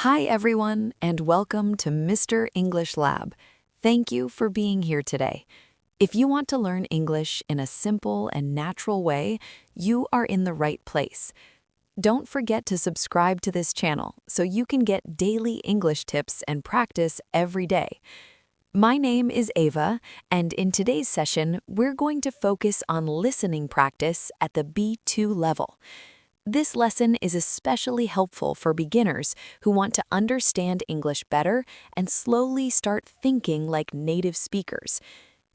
Hi, everyone, and welcome to Mr. English Lab. Thank you for being here today. If you want to learn English in a simple and natural way, you are in the right place. Don't forget to subscribe to this channel so you can get daily English tips and practice every day. My name is Ava, and in today's session, we're going to focus on listening practice at the B2 level. This lesson is especially helpful for beginners who want to understand English better and slowly start thinking like native speakers.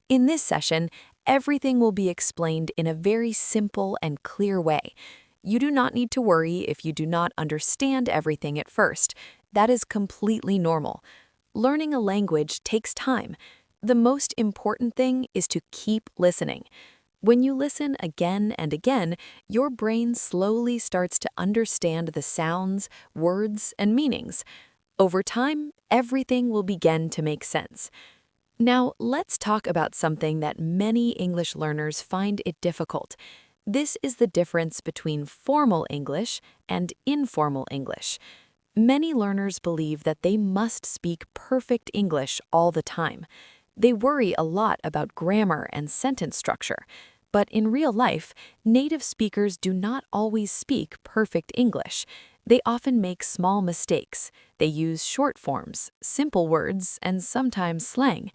In this session, everything will be explained in a very simple and clear way. You do not need to worry if you do not understand everything at first. That is completely normal. Learning a language takes time. The most important thing is to keep listening. When you listen again and again, your brain slowly starts to understand the sounds, words, and meanings. Over time, everything will begin to make sense. Now, let's talk about something that many English learners find it difficult. This is the difference between formal English and informal English. Many learners believe that they must speak perfect English all the time. They worry a lot about grammar and sentence structure. But in real life, native speakers do not always speak perfect English. They often make small mistakes. They use short forms, simple words, and sometimes slang.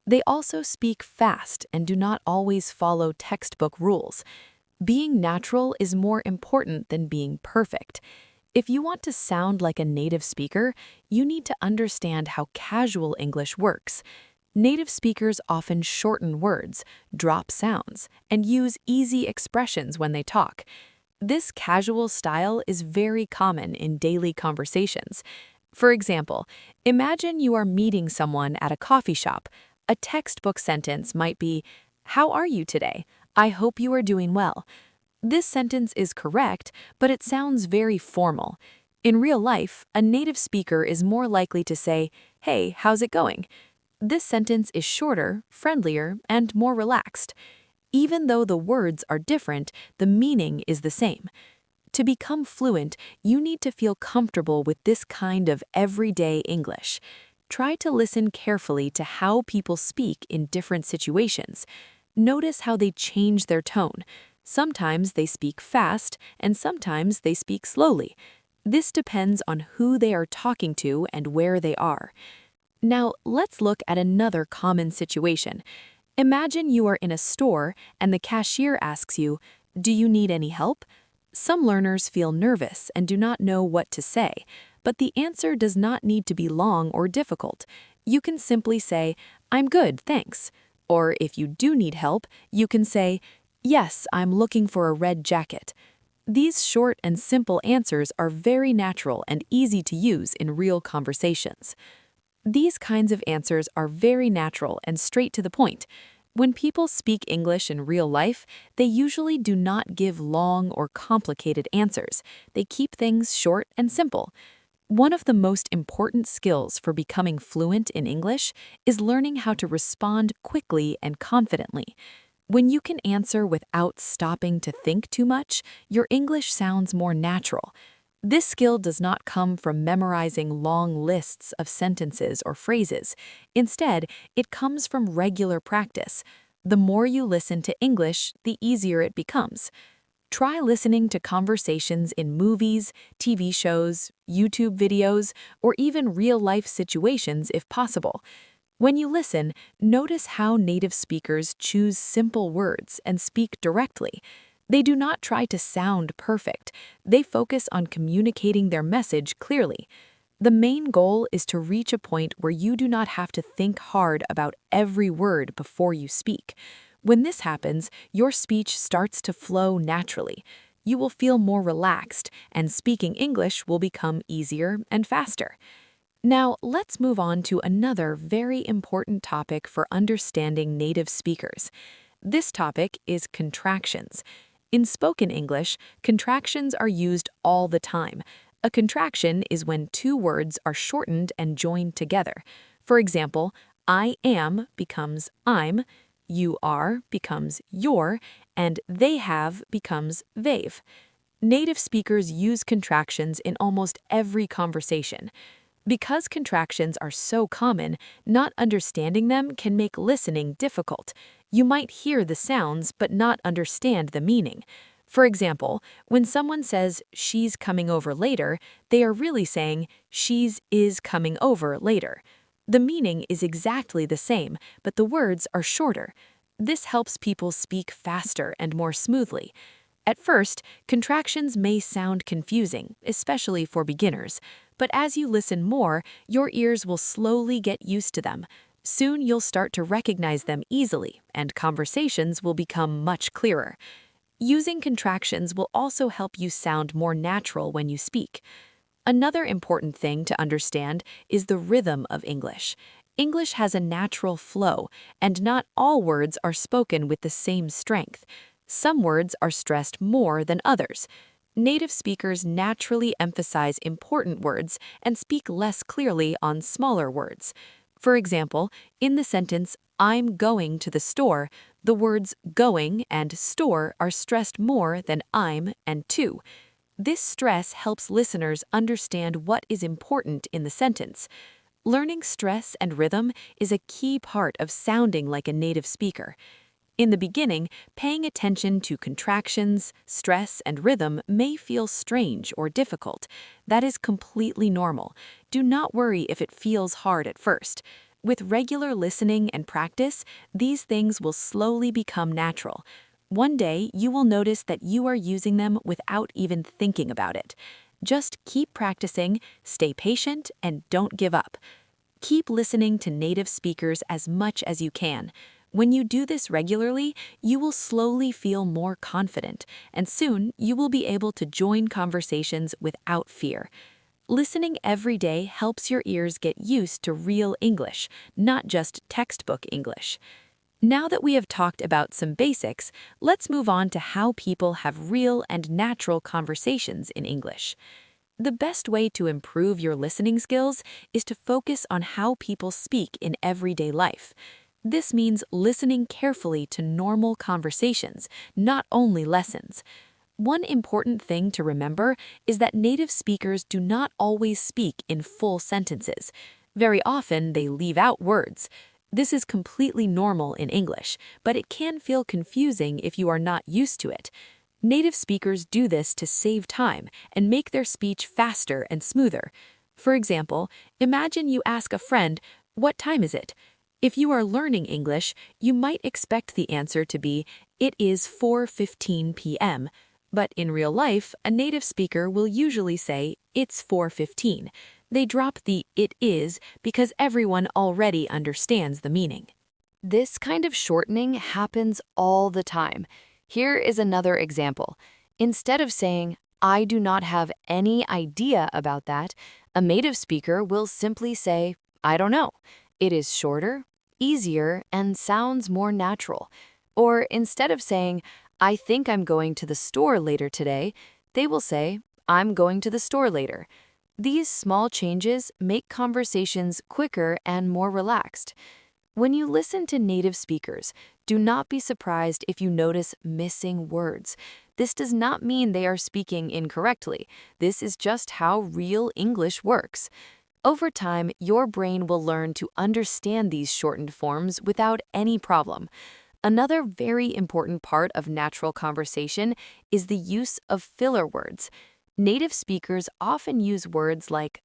They also speak fast and do not always follow textbook rules. Being natural is more important than being perfect. If you want to sound like a native speaker, you need to understand how casual English works. Native speakers often shorten words, drop sounds, and use easy expressions when they talk. This casual style is very common in daily conversations. For example, imagine you are meeting someone at a coffee shop. A textbook sentence might be, "How are you today? I hope you are doing well." This sentence is correct, but it sounds very formal. In real life, a native speaker is more likely to say, "Hey, how's it going?" This sentence is shorter, friendlier, and more relaxed. Even though the words are different, the meaning is the same. To become fluent, you need to feel comfortable with this kind of everyday English. Try to listen carefully to how people speak in different situations. Notice how they change their tone. Sometimes they speak fast, and sometimes they speak slowly. This depends on who they are talking to and where they are. Now, let's look at another common situation. Imagine you are in a store and the cashier asks you, "Do you need any help?" Some learners feel nervous and do not know what to say, but the answer does not need to be long or difficult. You can simply say, "I'm good, thanks." Or if you do need help, you can say, "Yes, I'm looking for a red jacket." These short and simple answers are very natural and easy to use in real conversations. These kinds of answers are very natural and straight to the point. When people speak English in real life, they usually do not give long or complicated answers. They keep things short and simple. One of the most important skills for becoming fluent in English is learning how to respond quickly and confidently. When you can answer without stopping to think too much, your English sounds more natural. This skill does not come from memorizing long lists of sentences or phrases. Instead, it comes from regular practice. The more you listen to English, the easier it becomes. Try listening to conversations in movies, TV shows, YouTube videos, or even real-life situations if possible. When you listen, notice how native speakers choose simple words and speak directly. They do not try to sound perfect. They focus on communicating their message clearly. The main goal is to reach a point where you do not have to think hard about every word before you speak. When this happens, your speech starts to flow naturally. You will feel more relaxed, and speaking English will become easier and faster. Now, let's move on to another very important topic for understanding native speakers. This topic is contractions. In spoken English, contractions are used all the time. A contraction is when two words are shortened and joined together. For example, I am becomes I'm, you are becomes your, and they have becomes they've. Native speakers use contractions in almost every conversation. Because contractions are so common, not understanding them can make listening difficult. You might hear the sounds but not understand the meaning. For example, when someone says, "she's coming over later," they are really saying, "she's is coming over later." The meaning is exactly the same, but the words are shorter. This helps people speak faster and more smoothly. At first, contractions may sound confusing, especially for beginners, but as you listen more, your ears will slowly get used to them. Soon you'll start to recognize them easily, and conversations will become much clearer. Using contractions will also help you sound more natural when you speak. Another important thing to understand is the rhythm of English. English has a natural flow, and not all words are spoken with the same strength. Some words are stressed more than others. Native speakers naturally emphasize important words and speak less clearly on smaller words. For example, in the sentence, "I'm going to the store," the words going and store are stressed more than I'm and to. This stress helps listeners understand what is important in the sentence. Learning stress and rhythm is a key part of sounding like a native speaker. In the beginning, paying attention to contractions, stress, and rhythm may feel strange or difficult. That is completely normal. Do not worry if it feels hard at first. With regular listening and practice, these things will slowly become natural. One day, you will notice that you are using them without even thinking about it. Just keep practicing, stay patient, and don't give up. Keep listening to native speakers as much as you can. When you do this regularly, you will slowly feel more confident, and soon you will be able to join conversations without fear. Listening every day helps your ears get used to real English, not just textbook English. Now that we have talked about some basics, let's move on to how people have real and natural conversations in English. The best way to improve your listening skills is to focus on how people speak in everyday life. This means listening carefully to normal conversations, not only lessons. One important thing to remember is that native speakers do not always speak in full sentences. Very often, they leave out words. This is completely normal in English, but it can feel confusing if you are not used to it. Native speakers do this to save time and make their speech faster and smoother. For example, imagine you ask a friend, "What time is it?" If you are learning English, you might expect the answer to be, "It is 4:15 p.m." But in real life, a native speaker will usually say, "It's 4:15. They drop the "it is" because everyone already understands the meaning. This kind of shortening happens all the time. Here is another example. Instead of saying, "I do not have any idea about that," a native speaker will simply say, "I don't know." It is shorter, easier, and sounds more natural. Or instead of saying, "I think I'm going to the store later today," they will say, "I'm going to the store later." These small changes make conversations quicker and more relaxed. When you listen to native speakers, do not be surprised if you notice missing words. This does not mean they are speaking incorrectly. This is just how real English works. Over time, your brain will learn to understand these shortened forms without any problem. Another very important part of natural conversation is the use of filler words. Native speakers often use words like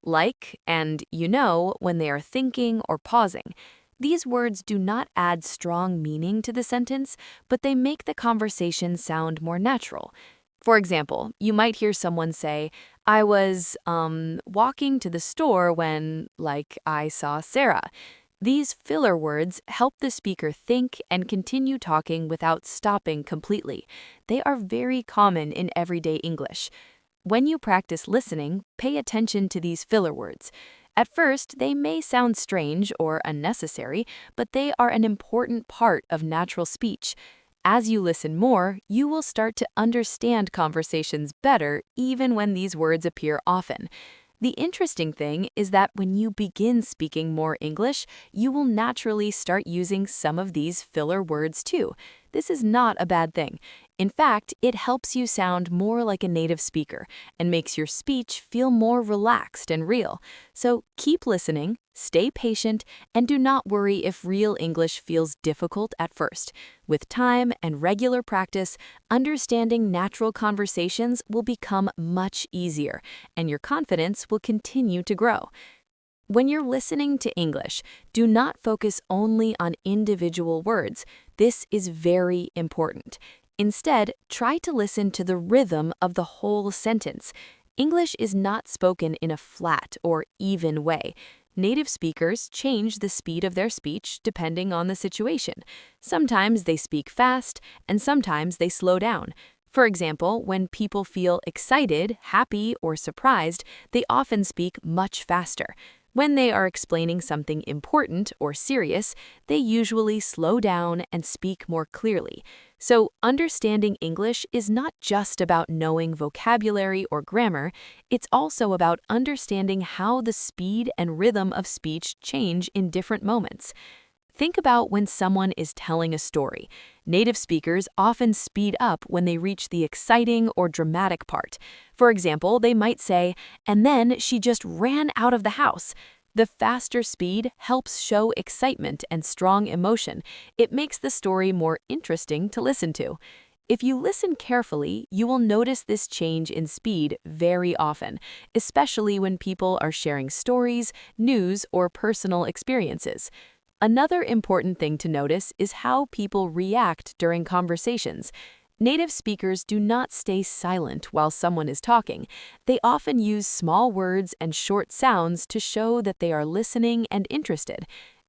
like, and you know when they are thinking or pausing. These words do not add strong meaning to the sentence, but they make the conversation sound more natural. For example, you might hear someone say, "I was, walking to the store when, I saw Sarah." These filler words help the speaker think and continue talking without stopping completely. They are very common in everyday English. When you practice listening, pay attention to these filler words. At first, they may sound strange or unnecessary, but they are an important part of natural speech. As you listen more, you will start to understand conversations better even when these words appear often. The interesting thing is that when you begin speaking more English, you will naturally start using some of these filler words too. This is not a bad thing. In fact, it helps you sound more like a native speaker and makes your speech feel more relaxed and real. So keep listening, stay patient, and do not worry if real English feels difficult at first. With time and regular practice, understanding natural conversations will become much easier, and your confidence will continue to grow. When you're listening to English, do not focus only on individual words. This is very important. Instead, try to listen to the rhythm of the whole sentence. English is not spoken in a flat or even way. Native speakers change the speed of their speech depending on the situation. Sometimes they speak fast, and sometimes they slow down. For example, when people feel excited, happy, or surprised, they often speak much faster. When they are explaining something important or serious, they usually slow down and speak more clearly. So, understanding English is not just about knowing vocabulary or grammar, it's also about understanding how the speed and rhythm of speech change in different moments. Think about when someone is telling a story. Native speakers often speed up when they reach the exciting or dramatic part. For example, they might say, "And then she just ran out of the house." The faster speed helps show excitement and strong emotion. It makes the story more interesting to listen to. If you listen carefully, you will notice this change in speed very often, especially when people are sharing stories, news, or personal experiences. Another important thing to notice is how people react during conversations. Native speakers do not stay silent while someone is talking. They often use small words and short sounds to show that they are listening and interested.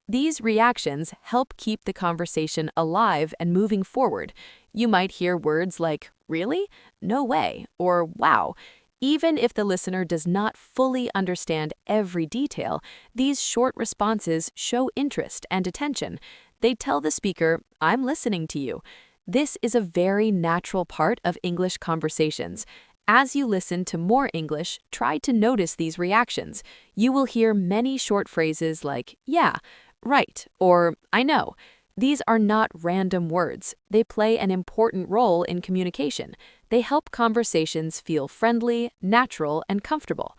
These reactions help keep the conversation alive and moving forward. You might hear words like, "Really? No way," or "Wow." Even if the listener does not fully understand every detail, these short responses show interest and attention. They tell the speaker, "I'm listening to you." This is a very natural part of English conversations. As you listen to more English, try to notice these reactions. You will hear many short phrases like, "Yeah," "Right," or "I know." These are not random words. They play an important role in communication. They help conversations feel friendly, natural, and comfortable.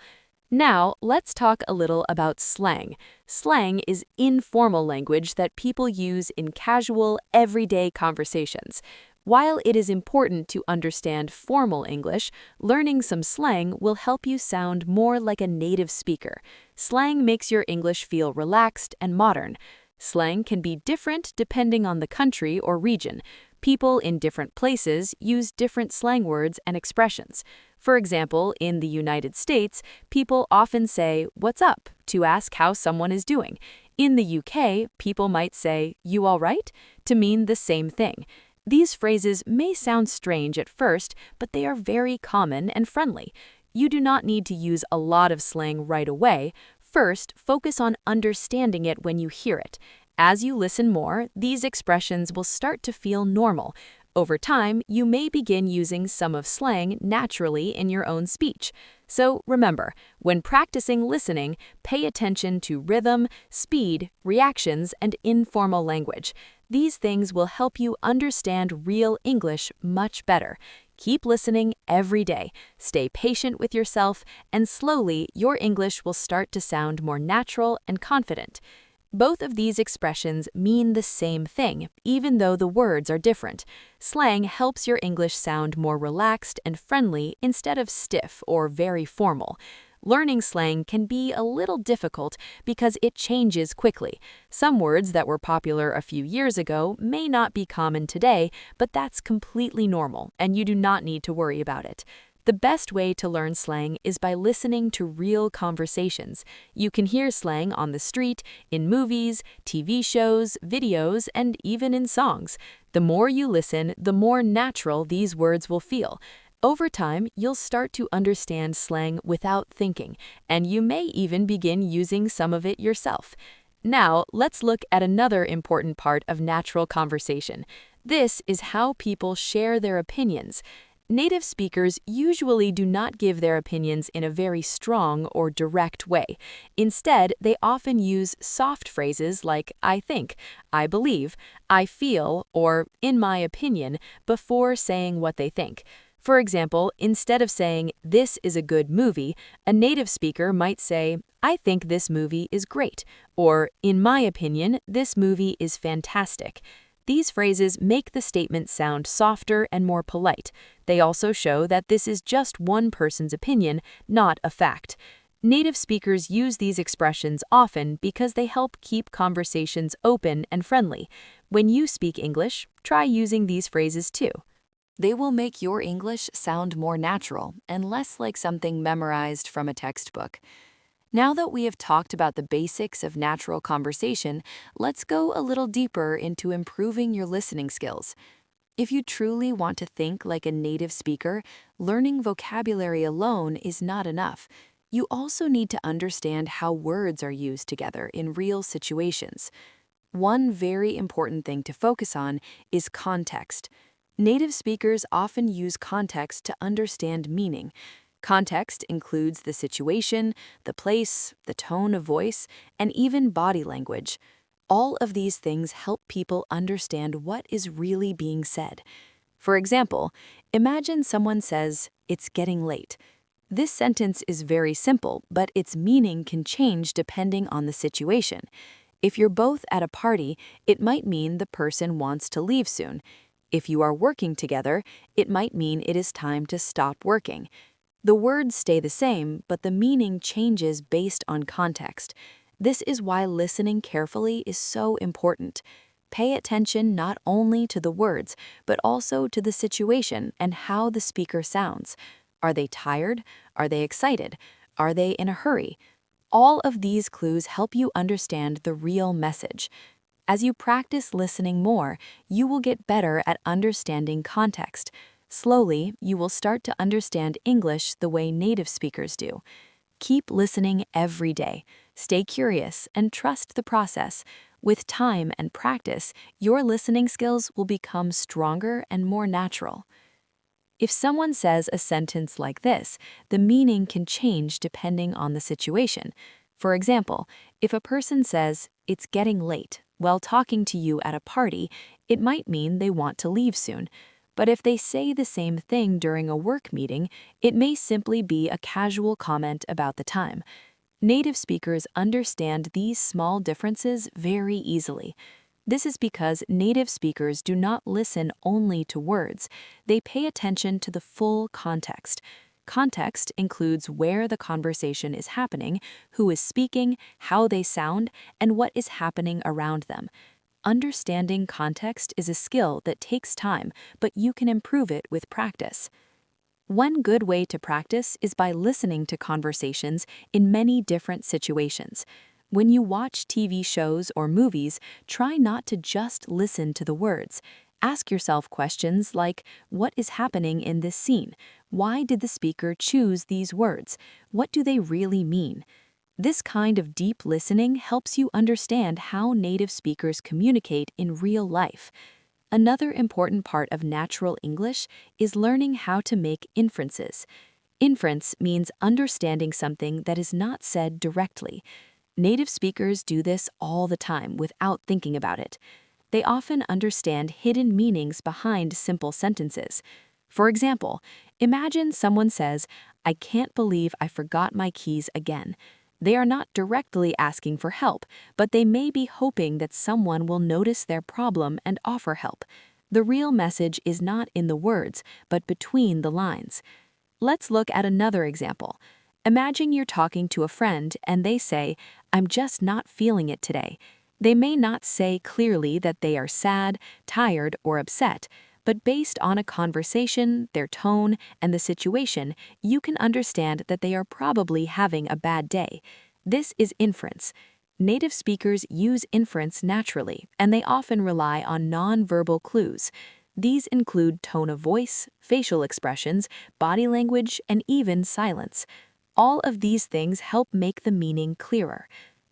Now, let's talk a little about slang. Slang is informal language that people use in casual, everyday conversations. While it is important to understand formal English, learning some slang will help you sound more like a native speaker. Slang makes your English feel relaxed and modern. Slang can be different depending on the country or region. People in different places use different slang words and expressions. For example, in the United States, people often say, "What's up?" to ask how someone is doing. In the UK, people might say, "You all right?" to mean the same thing. These phrases may sound strange at first, but they are very common and friendly. You do not need to use a lot of slang right away. First, focus on understanding it when you hear it. As you listen more, these expressions will start to feel normal. Over time, you may begin using some of slang naturally in your own speech. So remember, when practicing listening, pay attention to rhythm, speed, reactions, and informal language. These things will help you understand real English much better. Keep listening every day, stay patient with yourself, and slowly your English will start to sound more natural and confident. Both of these expressions mean the same thing, even though the words are different. Slang helps your English sound more relaxed and friendly instead of stiff or very formal. Learning slang can be a little difficult because it changes quickly. Some words that were popular a few years ago may not be common today, but that's completely normal, and you do not need to worry about it. The best way to learn slang is by listening to real conversations. You can hear slang on the street, in movies, TV shows, videos, and even in songs. The more you listen, the more natural these words will feel. Over time, you'll start to understand slang without thinking, and you may even begin using some of it yourself. Now, let's look at another important part of natural conversation. This is how people share their opinions. Native speakers usually do not give their opinions in a very strong or direct way. Instead, they often use soft phrases like I think, I believe, I feel, or in my opinion before saying what they think. For example, instead of saying, this is a good movie, a native speaker might say, I think this movie is great, or in my opinion, this movie is fantastic. These phrases make the statement sound softer and more polite. They also show that this is just one person's opinion, not a fact. Native speakers use these expressions often because they help keep conversations open and friendly. When you speak English, try using these phrases too. They will make your English sound more natural and less like something memorized from a textbook. Now that we have talked about the basics of natural conversation, let's go a little deeper into improving your listening skills. If you truly want to think like a native speaker, learning vocabulary alone is not enough. You also need to understand how words are used together in real situations. One very important thing to focus on is context. Native speakers often use context to understand meaning. Context includes the situation, the place, the tone of voice, and even body language. All of these things help people understand what is really being said. For example, imagine someone says, "It's getting late." This sentence is very simple, but its meaning can change depending on the situation. If you're both at a party, it might mean the person wants to leave soon. If you are working together, it might mean it is time to stop working. The words stay the same, but the meaning changes based on context. This is why listening carefully is so important. Pay attention not only to the words, but also to the situation and how the speaker sounds. Are they tired? Are they excited? Are they in a hurry? All of these clues help you understand the real message. As you practice listening more, you will get better at understanding context. Slowly, you will start to understand English the way native speakers do. Keep listening every day. Stay curious and trust the process. With time and practice, your listening skills will become stronger and more natural. If someone says a sentence like this, the meaning can change depending on the situation. For example, if a person says, "It's getting late," while talking to you at a party, it might mean they want to leave soon. But if they say the same thing during a work meeting, it may simply be a casual comment about the time. Native speakers understand these small differences very easily. This is because native speakers do not listen only to words. They pay attention to the full context. Context includes where the conversation is happening, who is speaking, how they sound, and what is happening around them. Understanding context is a skill that takes time, but you can improve it with practice. One good way to practice is by listening to conversations in many different situations. When you watch TV shows or movies, try not to just listen to the words. Ask yourself questions like, what is happening in this scene? Why did the speaker choose these words? What do they really mean? This kind of deep listening helps you understand how native speakers communicate in real life. Another important part of natural English is learning how to make inferences. Inference means understanding something that is not said directly. Native speakers do this all the time without thinking about it. They often understand hidden meanings behind simple sentences. For example, imagine someone says, "I can't believe I forgot my keys again." They are not directly asking for help, but they may be hoping that someone will notice their problem and offer help. The real message is not in the words, but between the lines. Let's look at another example. Imagine you're talking to a friend and they say, "I'm just not feeling it today." They may not say clearly that they are sad, tired, or upset, but based on a conversation, their tone, and the situation, you can understand that they are probably having a bad day. This is inference. Native speakers use inference naturally, and they often rely on non-verbal clues. These include tone of voice, facial expressions, body language, and even silence. All of these things help make the meaning clearer.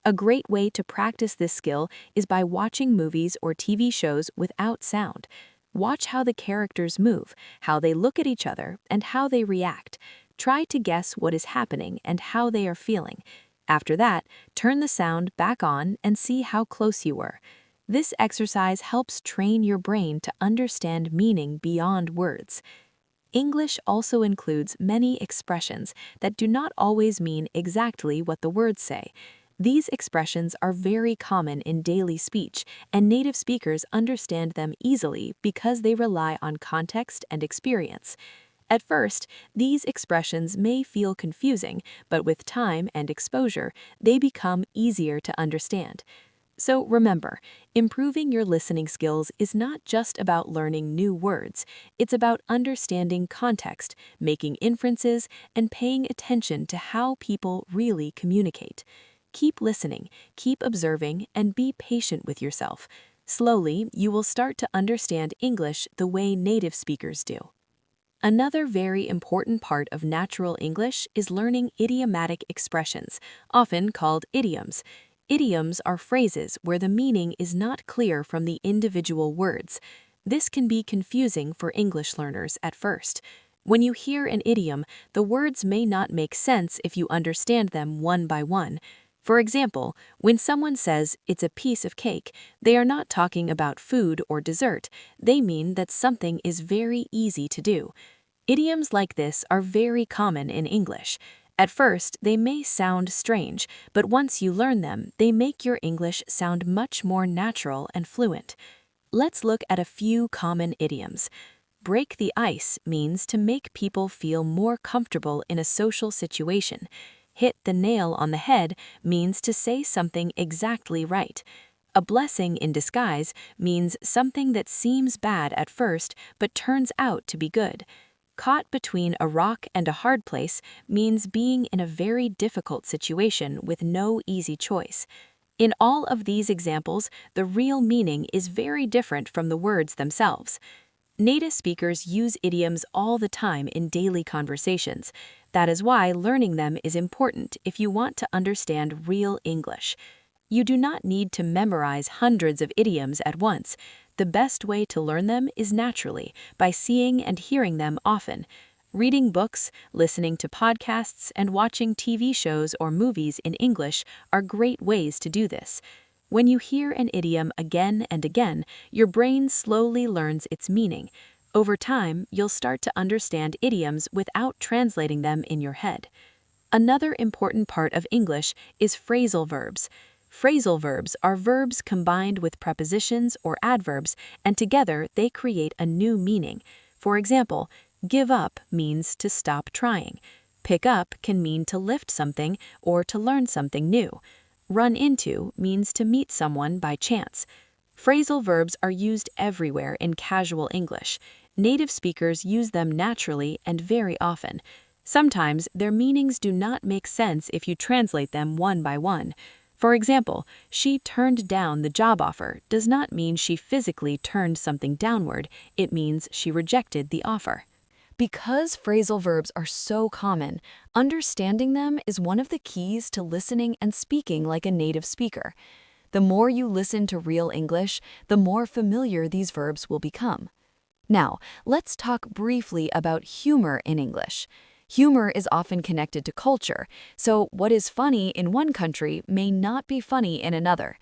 A great way to practice this skill is by watching movies or TV shows without sound. Watch how the characters move, how they look at each other, and how they react. Try to guess what is happening and how they are feeling. After that, turn the sound back on and see how close you were. This exercise helps train your brain to understand meaning beyond words. English also includes many expressions that do not always mean exactly what the words say. These expressions are very common in daily speech, and native speakers understand them easily because they rely on context and experience. At first, these expressions may feel confusing, but with time and exposure, they become easier to understand. So remember, improving your listening skills is not just about learning new words. It's about understanding context, making inferences, and paying attention to how people really communicate. Keep listening, keep observing, and be patient with yourself. Slowly, you will start to understand English the way native speakers do. Another very important part of natural English is learning idiomatic expressions, often called idioms. Idioms are phrases where the meaning is not clear from the individual words. This can be confusing for English learners at first. When you hear an idiom, the words may not make sense if you understand them one by one. For example, when someone says it's a piece of cake, they are not talking about food or dessert. They mean that something is very easy to do. Idioms like this are very common in English. At first, they may sound strange, but once you learn them, they make your English sound much more natural and fluent. Let's look at a few common idioms. Break the ice means to make people feel more comfortable in a social situation. Hit the nail on the head means to say something exactly right. A blessing in disguise means something that seems bad at first but turns out to be good. Caught between a rock and a hard place means being in a very difficult situation with no easy choice. In all of these examples, the real meaning is very different from the words themselves. Native speakers use idioms all the time in daily conversations. That is why learning them is important if you want to understand real English. You do not need to memorize hundreds of idioms at once. The best way to learn them is naturally, by seeing and hearing them often. Reading books, listening to podcasts, and watching TV shows or movies in English are great ways to do this. When you hear an idiom again and again, your brain slowly learns its meaning. Over time, you'll start to understand idioms without translating them in your head. Another important part of English is phrasal verbs. Phrasal verbs are verbs combined with prepositions or adverbs, and together they create a new meaning. For example, give up means to stop trying. Pick up can mean to lift something or to learn something new. Run into means to meet someone by chance. Phrasal verbs are used everywhere in casual English. Native speakers use them naturally and very often. Sometimes their meanings do not make sense if you translate them one by one. For example, she turned down the job offer does not mean she physically turned something downward, it means she rejected the offer. Because phrasal verbs are so common, understanding them is one of the keys to listening and speaking like a native speaker. The more you listen to real English, the more familiar these verbs will become. Now, let's talk briefly about humor in English. Humor is often connected to culture, so what is funny in one country may not be funny in another.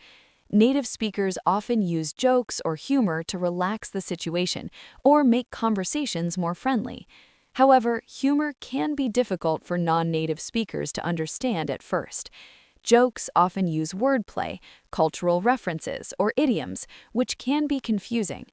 Native speakers often use jokes or humor to relax the situation or make conversations more friendly. However, humor can be difficult for non-native speakers to understand at first. Jokes often use wordplay, cultural references, or idioms, which can be confusing.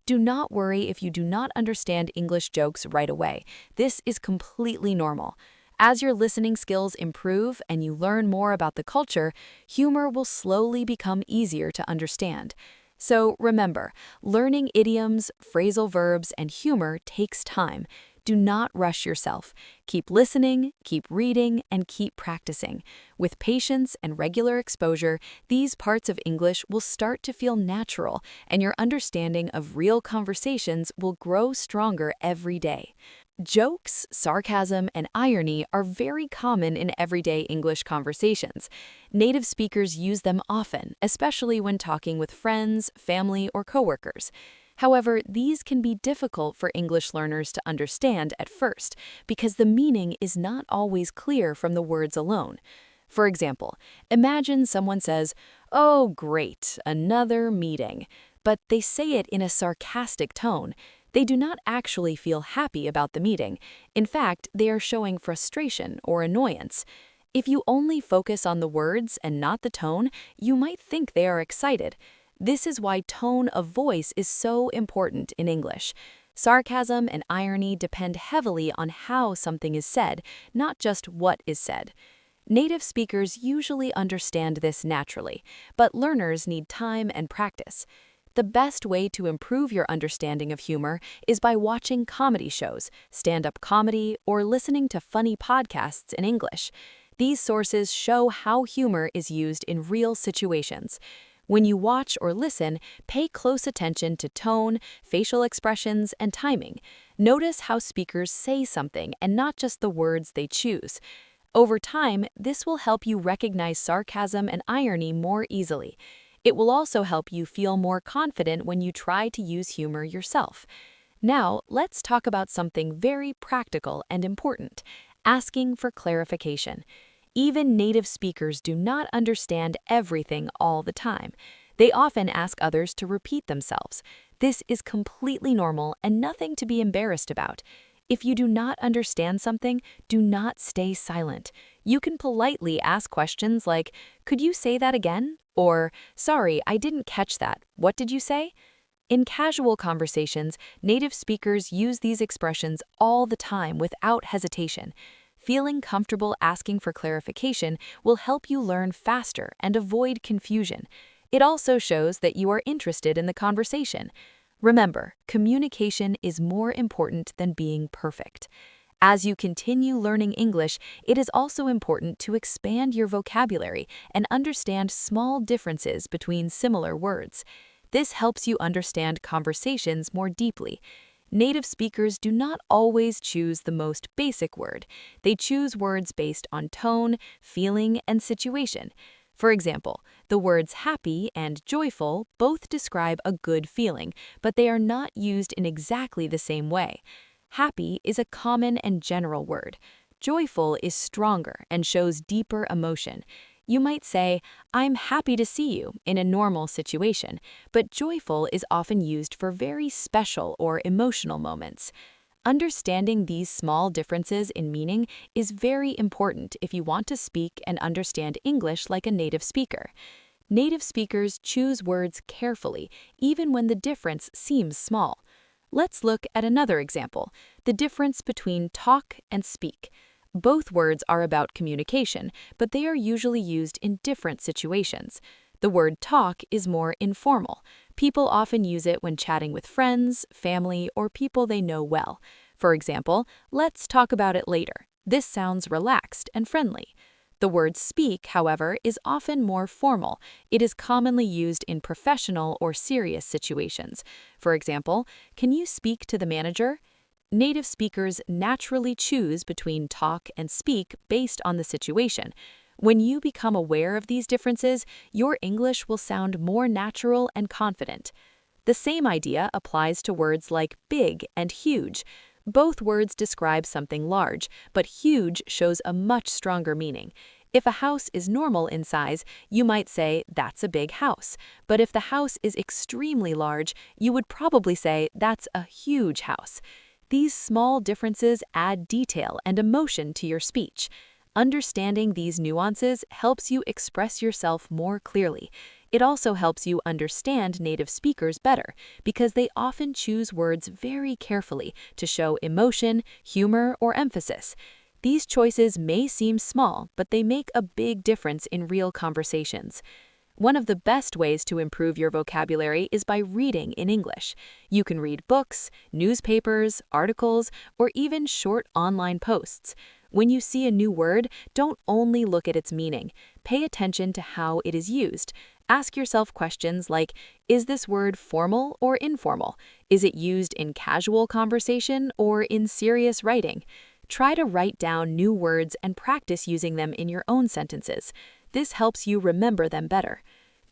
Do not worry if you do not understand English jokes right away. This is completely normal. As your listening skills improve and you learn more about the culture, humor will slowly become easier to understand. So remember, learning idioms, phrasal verbs, and humor takes time. Do not rush yourself. Keep listening, keep reading, and keep practicing. With patience and regular exposure, these parts of English will start to feel natural, and your understanding of real conversations will grow stronger every day. Jokes, sarcasm, and irony are very common in everyday English conversations. Native speakers use them often, especially when talking with friends, family, or coworkers. However, these can be difficult for English learners to understand at first because the meaning is not always clear from the words alone. For example, imagine someone says, "Oh, great, another meeting," but they say it in a sarcastic tone. They do not actually feel happy about the meeting. In fact, they are showing frustration or annoyance. If you only focus on the words and not the tone, you might think they are excited. This is why tone of voice is so important in English. Sarcasm and irony depend heavily on how something is said, not just what is said. Native speakers usually understand this naturally, but learners need time and practice. The best way to improve your understanding of humor is by watching comedy shows, stand-up comedy, or listening to funny podcasts in English. These sources show how humor is used in real situations. When you watch or listen, pay close attention to tone, facial expressions, and timing. Notice how speakers say something and not just the words they choose. Over time, this will help you recognize sarcasm and irony more easily. It will also help you feel more confident when you try to use humor yourself. Now, let's talk about something very practical and important: asking for clarification. Even native speakers do not understand everything all the time. They often ask others to repeat themselves. This is completely normal and nothing to be embarrassed about. If you do not understand something, do not stay silent. You can politely ask questions like, "Could you say that again?" Or, "Sorry, I didn't catch that. What did you say?" In casual conversations, native speakers use these expressions all the time without hesitation. Feeling comfortable asking for clarification will help you learn faster and avoid confusion. It also shows that you are interested in the conversation. Remember, communication is more important than being perfect. As you continue learning English, it is also important to expand your vocabulary and understand small differences between similar words. This helps you understand conversations more deeply. Native speakers do not always choose the most basic word. They choose words based on tone, feeling, and situation. For example, the words happy and joyful both describe a good feeling, but they are not used in exactly the same way. Happy is a common and general word. Joyful is stronger and shows deeper emotion. You might say, "I'm happy to see you," in a normal situation, but joyful is often used for very special or emotional moments. Understanding these small differences in meaning is very important if you want to speak and understand English like a native speaker. Native speakers choose words carefully, even when the difference seems small. Let's look at another example: the difference between talk and speak. Both words are about communication, but they are usually used in different situations. The word talk is more informal. People often use it when chatting with friends, family, or people they know well. For example, "Let's talk about it later." This sounds relaxed and friendly. The word speak, however, is often more formal. It is commonly used in professional or serious situations. For example, "Can you speak to the manager?" Native speakers naturally choose between talk and speak based on the situation. When you become aware of these differences, your English will sound more natural and confident. The same idea applies to words like big and huge. Both words describe something large, but huge shows a much stronger meaning. If a house is normal in size, you might say, "That's a big house." But if the house is extremely large, you would probably say, "That's a huge house." These small differences add detail and emotion to your speech. Understanding these nuances helps you express yourself more clearly. It also helps you understand native speakers better because they often choose words very carefully to show emotion, humor, or emphasis. These choices may seem small, but they make a big difference in real conversations. One of the best ways to improve your vocabulary is by reading in English. You can read books, newspapers, articles, or even short online posts. When you see a new word, don't only look at its meaning. Pay attention to how it is used. Ask yourself questions like, is this word formal or informal? Is it used in casual conversation or in serious writing? Try to write down new words and practice using them in your own sentences. This helps you remember them better.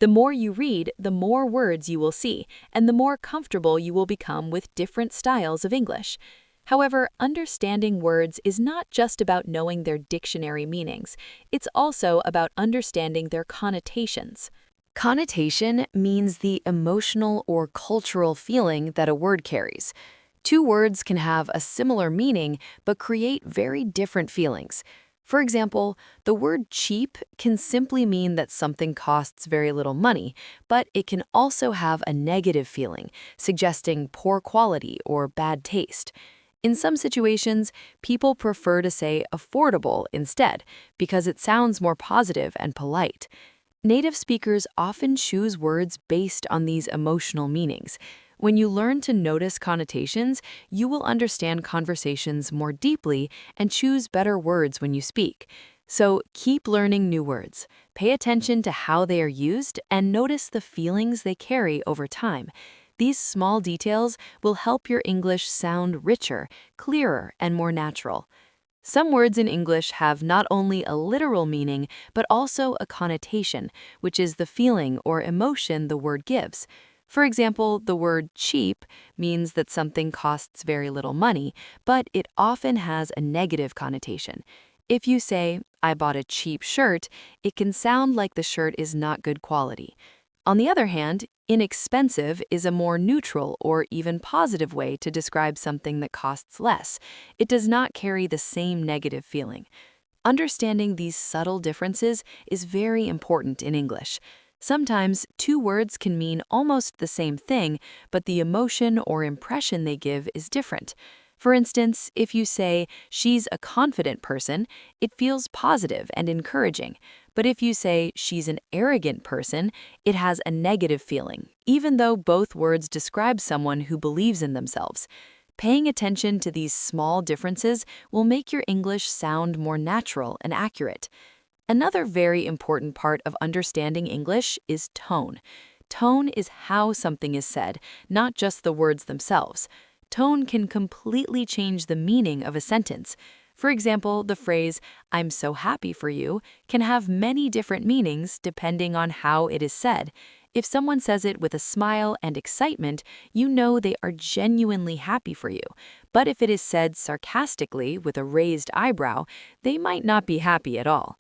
The more you read, the more words you will see, and the more comfortable you will become with different styles of English. However, understanding words is not just about knowing their dictionary meanings. It's also about understanding their connotations. Connotation means the emotional or cultural feeling that a word carries. Two words can have a similar meaning but create very different feelings. For example, the word cheap can simply mean that something costs very little money, but it can also have a negative feeling, suggesting poor quality or bad taste. In some situations, people prefer to say affordable instead because it sounds more positive and polite. Native speakers often choose words based on these emotional meanings. When you learn to notice connotations, you will understand conversations more deeply and choose better words when you speak. So keep learning new words. Pay attention to how they are used and notice the feelings they carry over time. These small details will help your English sound richer, clearer, and more natural. Some words in English have not only a literal meaning, but also a connotation, which is the feeling or emotion the word gives. For example, the word cheap means that something costs very little money, but it often has a negative connotation. If you say, "I bought a cheap shirt," it can sound like the shirt is not good quality. On the other hand, inexpensive is a more neutral or even positive way to describe something that costs less. It does not carry the same negative feeling. Understanding these subtle differences is very important in English. Sometimes two words can mean almost the same thing, but the emotion or impression they give is different. For instance, if you say, "She's a confident person," it feels positive and encouraging. But if you say, "She's an arrogant person," it has a negative feeling, even though both words describe someone who believes in themselves. Paying attention to these small differences will make your English sound more natural and accurate. Another very important part of understanding English is tone. Tone is how something is said, not just the words themselves. Tone can completely change the meaning of a sentence. For example, the phrase, "I'm so happy for you," can have many different meanings depending on how it is said. If someone says it with a smile and excitement, you know they are genuinely happy for you. But if it is said sarcastically with a raised eyebrow, they might not be happy at all.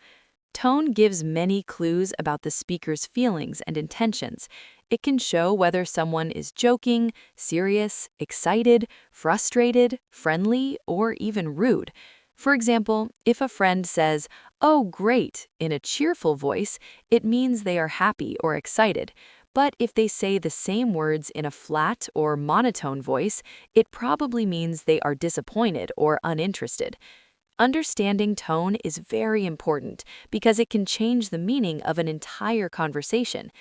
Tone gives many clues about the speaker's feelings and intentions. It can show whether someone is joking, serious, excited, frustrated, friendly, or even rude. For example, if a friend says, "Oh, great," in a cheerful voice, it means they are happy or excited. But if they say the same words in a flat or monotone voice, it probably means they are disappointed or uninterested. Understanding tone is very important because it can change the meaning of an entire conversation.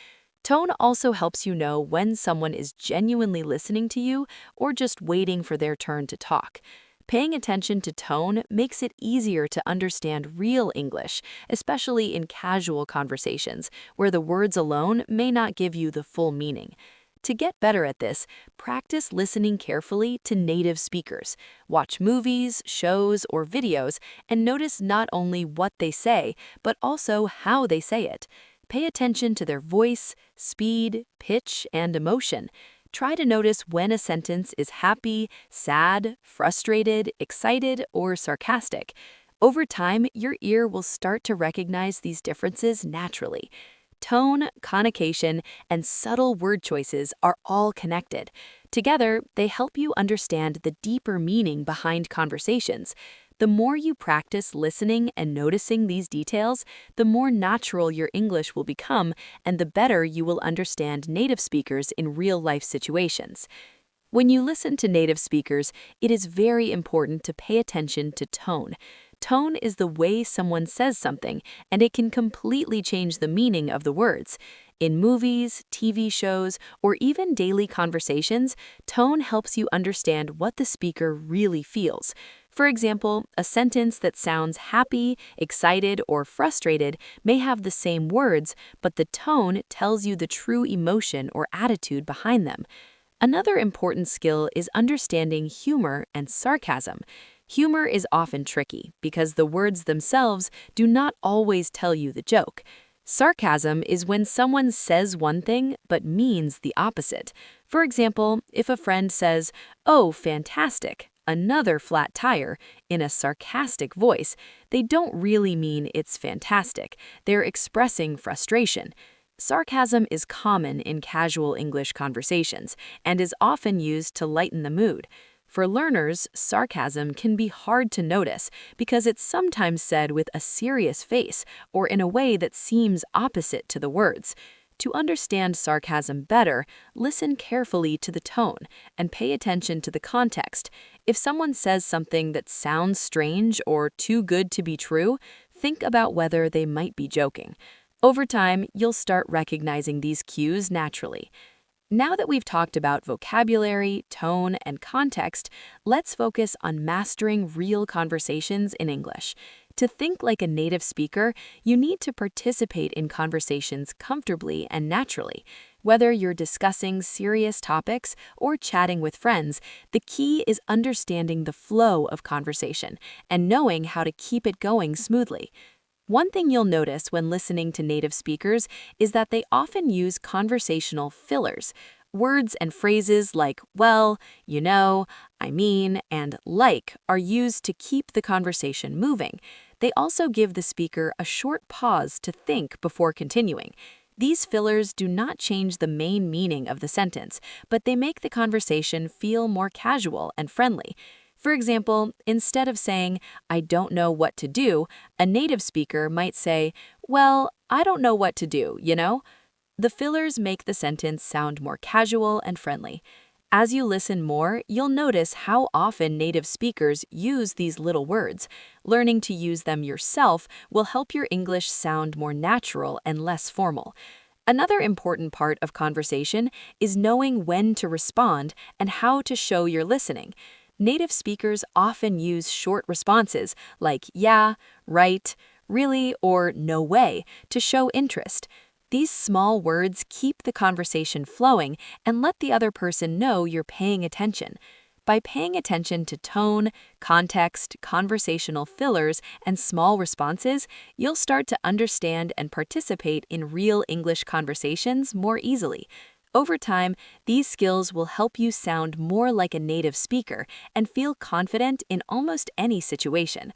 Tone also helps you know when someone is genuinely listening to you or just waiting for their turn to talk. Paying attention to tone makes it easier to understand real English, especially in casual conversations where the words alone may not give you the full meaning. To get better at this, practice listening carefully to native speakers. Watch movies, shows, or videos and notice not only what they say, but also how they say it. Pay attention to their voice, speed, pitch, and emotion. Try to notice when a sentence is happy, sad, frustrated, excited, or sarcastic. Over time, your ear will start to recognize these differences naturally. Tone, connotation, and subtle word choices are all connected. Together, they help you understand the deeper meaning behind conversations. The more you practice listening and noticing these details, the more natural your English will become and the better you will understand native speakers in real-life situations. When you listen to native speakers, it is very important to pay attention to tone. Tone is the way someone says something, and it can completely change the meaning of the words. In movies, TV shows, or even daily conversations, tone helps you understand what the speaker really feels. For example, a sentence that sounds happy, excited, or frustrated may have the same words, but the tone tells you the true emotion or attitude behind them. Another important skill is understanding humor and sarcasm. Humor is often tricky because the words themselves do not always tell you the joke. Sarcasm is when someone says one thing but means the opposite. For example, if a friend says, "Oh, fantastic, another flat tire," in a sarcastic voice, they don't really mean it's fantastic. They're expressing frustration. Sarcasm is common in casual English conversations and is often used to lighten the mood. For learners, sarcasm can be hard to notice because it's sometimes said with a serious face or in a way that seems opposite to the words. To understand sarcasm better, listen carefully to the tone and pay attention to the context. If someone says something that sounds strange or too good to be true, think about whether they might be joking. Over time, you'll start recognizing these cues naturally. Now that we've talked about vocabulary, tone, and context, let's focus on mastering real conversations in English. To think like a native speaker, you need to participate in conversations comfortably and naturally. Whether you're discussing serious topics or chatting with friends, the key is understanding the flow of conversation and knowing how to keep it going smoothly. One thing you'll notice when listening to native speakers is that they often use conversational fillers. Words and phrases like well, you know, I mean, and like are used to keep the conversation moving. They also give the speaker a short pause to think before continuing. These fillers do not change the main meaning of the sentence, but they make the conversation feel more casual and friendly. For example, instead of saying, "I don't know what to do," a native speaker might say, "Well, I don't know what to do, you know?" The fillers make the sentence sound more casual and friendly. As you listen more, you'll notice how often native speakers use these little words. Learning to use them yourself will help your English sound more natural and less formal. Another important part of conversation is knowing when to respond and how to show you're listening. Native speakers often use short responses like yeah, right, really, or no way to show interest. These small words keep the conversation flowing and let the other person know you're paying attention. By paying attention to tone, context, conversational fillers, and small responses, you'll start to understand and participate in real English conversations more easily. Over time, these skills will help you sound more like a native speaker and feel confident in almost any situation.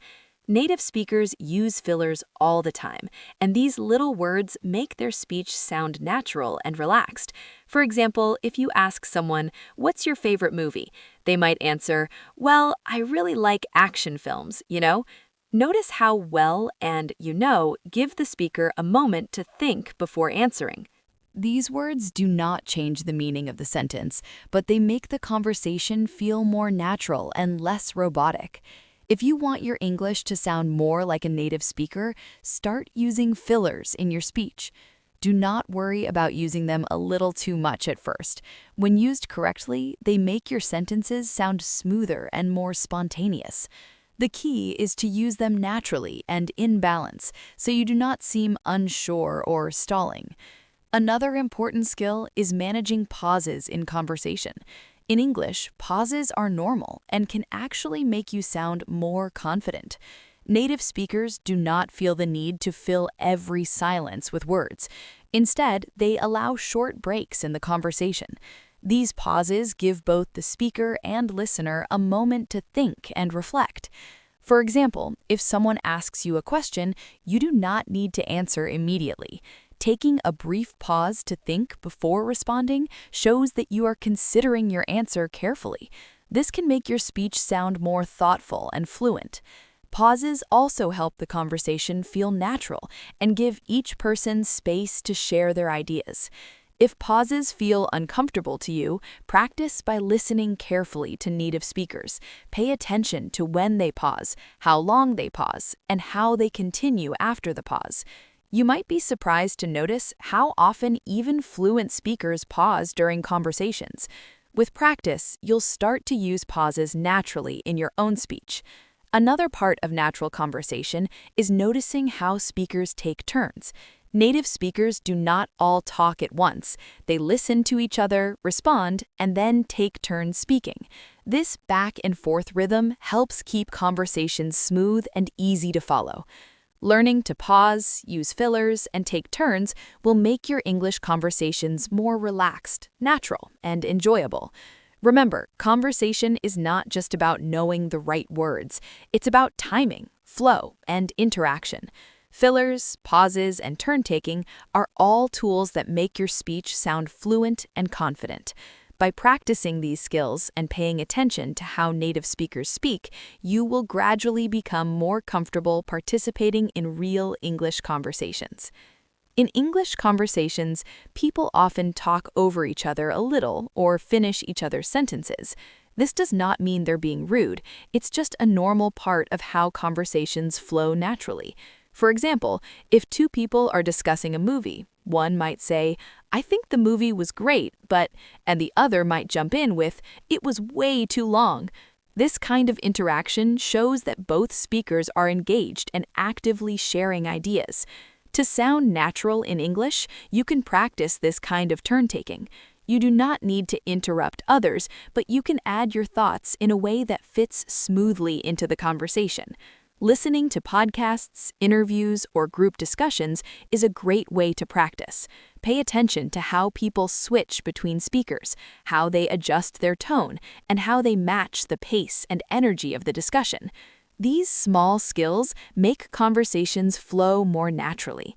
Native speakers use fillers all the time, and these little words make their speech sound natural and relaxed. For example, if you ask someone, "What's your favorite movie?" they might answer, "Well, I really like action films, you know?" Notice how well and you know give the speaker a moment to think before answering. These words do not change the meaning of the sentence, but they make the conversation feel more natural and less robotic. If you want your English to sound more like a native speaker, start using fillers in your speech. Do not worry about using them a little too much at first. When used correctly, they make your sentences sound smoother and more spontaneous. The key is to use them naturally and in balance, so you do not seem unsure or stalling. Another important skill is managing pauses in conversation. In English, pauses are normal and can actually make you sound more confident. Native speakers do not feel the need to fill every silence with words. Instead, they allow short breaks in the conversation. These pauses give both the speaker and listener a moment to think and reflect. For example, if someone asks you a question, you do not need to answer immediately. Taking a brief pause to think before responding shows that you are considering your answer carefully. This can make your speech sound more thoughtful and fluent. Pauses also help the conversation feel natural and give each person space to share their ideas. If pauses feel uncomfortable to you, practice by listening carefully to native speakers. Pay attention to when they pause, how long they pause, and how they continue after the pause. You might be surprised to notice how often even fluent speakers pause during conversations. With practice, you'll start to use pauses naturally in your own speech. Another part of natural conversation is noticing how speakers take turns. Native speakers do not all talk at once. They listen to each other, respond, and then take turns speaking. This back and forth rhythm helps keep conversations smooth and easy to follow. Learning to pause, use fillers, and take turns will make your English conversations more relaxed, natural, and enjoyable. Remember, conversation is not just about knowing the right words. It's about timing, flow, and interaction. Fillers, pauses, and turn-taking are all tools that make your speech sound fluent and confident. By practicing these skills and paying attention to how native speakers speak, you will gradually become more comfortable participating in real English conversations. In English conversations, people often talk over each other a little or finish each other's sentences. This does not mean they're being rude, it's just a normal part of how conversations flow naturally. For example, if two people are discussing a movie, one might say, "I think the movie was great, but," and the other might jump in with, "It was way too long." This kind of interaction shows that both speakers are engaged and actively sharing ideas. To sound natural in English, you can practice this kind of turn-taking. You do not need to interrupt others, but you can add your thoughts in a way that fits smoothly into the conversation. Listening to podcasts, interviews, or group discussions is a great way to practice. Pay attention to how people switch between speakers, how they adjust their tone, and how they match the pace and energy of the discussion. These small skills make conversations flow more naturally.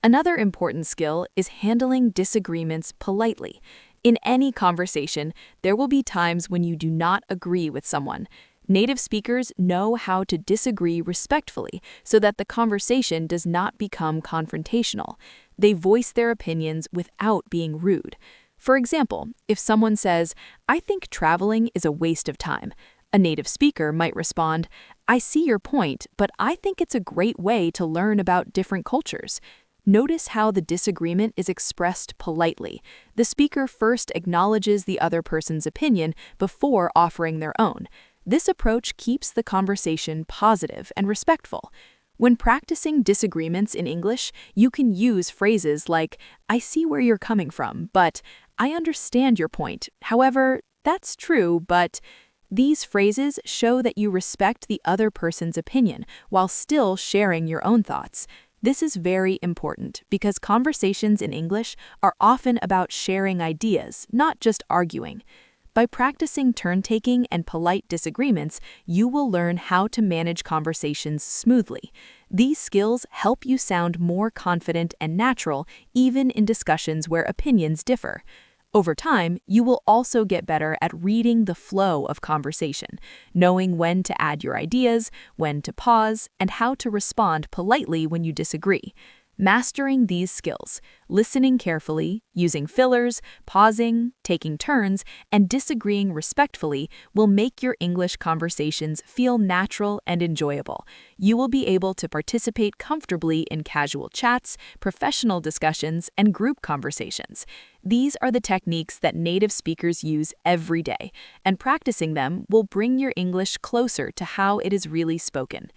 Another important skill is handling disagreements politely. In any conversation, there will be times when you do not agree with someone. Native speakers know how to disagree respectfully so that the conversation does not become confrontational. They voice their opinions without being rude. For example, if someone says, "I think traveling is a waste of time," a native speaker might respond, "I see your point, but I think it's a great way to learn about different cultures." Notice how the disagreement is expressed politely. The speaker first acknowledges the other person's opinion before offering their own. This approach keeps the conversation positive and respectful. When practicing disagreements in English, you can use phrases like, "I see where you're coming from, but," "I understand your point. However, that's true, but." These phrases show that you respect the other person's opinion while still sharing your own thoughts. This is very important because conversations in English are often about sharing ideas, not just arguing. By practicing turn-taking and polite disagreements, you will learn how to manage conversations smoothly. These skills help you sound more confident and natural, even in discussions where opinions differ. Over time, you will also get better at reading the flow of conversation, knowing when to add your ideas, when to pause, and how to respond politely when you disagree. Mastering these skills, listening carefully, using fillers, pausing, taking turns, and disagreeing respectfully will make your English conversations feel natural and enjoyable. You will be able to participate comfortably in casual chats, professional discussions, and group conversations. These are the techniques that native speakers use every day, and practicing them will bring your English closer to how it is really spoken.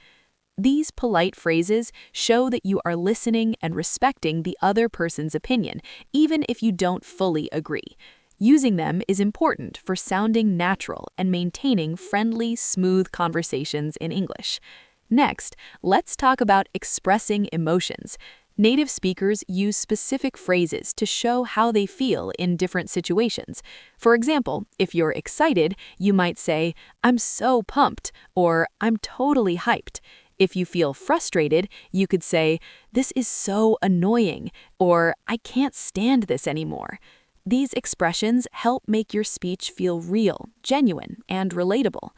These polite phrases show that you are listening and respecting the other person's opinion, even if you don't fully agree. Using them is important for sounding natural and maintaining friendly, smooth conversations in English. Next, let's talk about expressing emotions. Native speakers use specific phrases to show how they feel in different situations. For example, if you're excited, you might say, "I'm so pumped," or "I'm totally hyped." If you feel frustrated, you could say, "This is so annoying," or "I can't stand this anymore." These expressions help make your speech feel real, genuine, and relatable.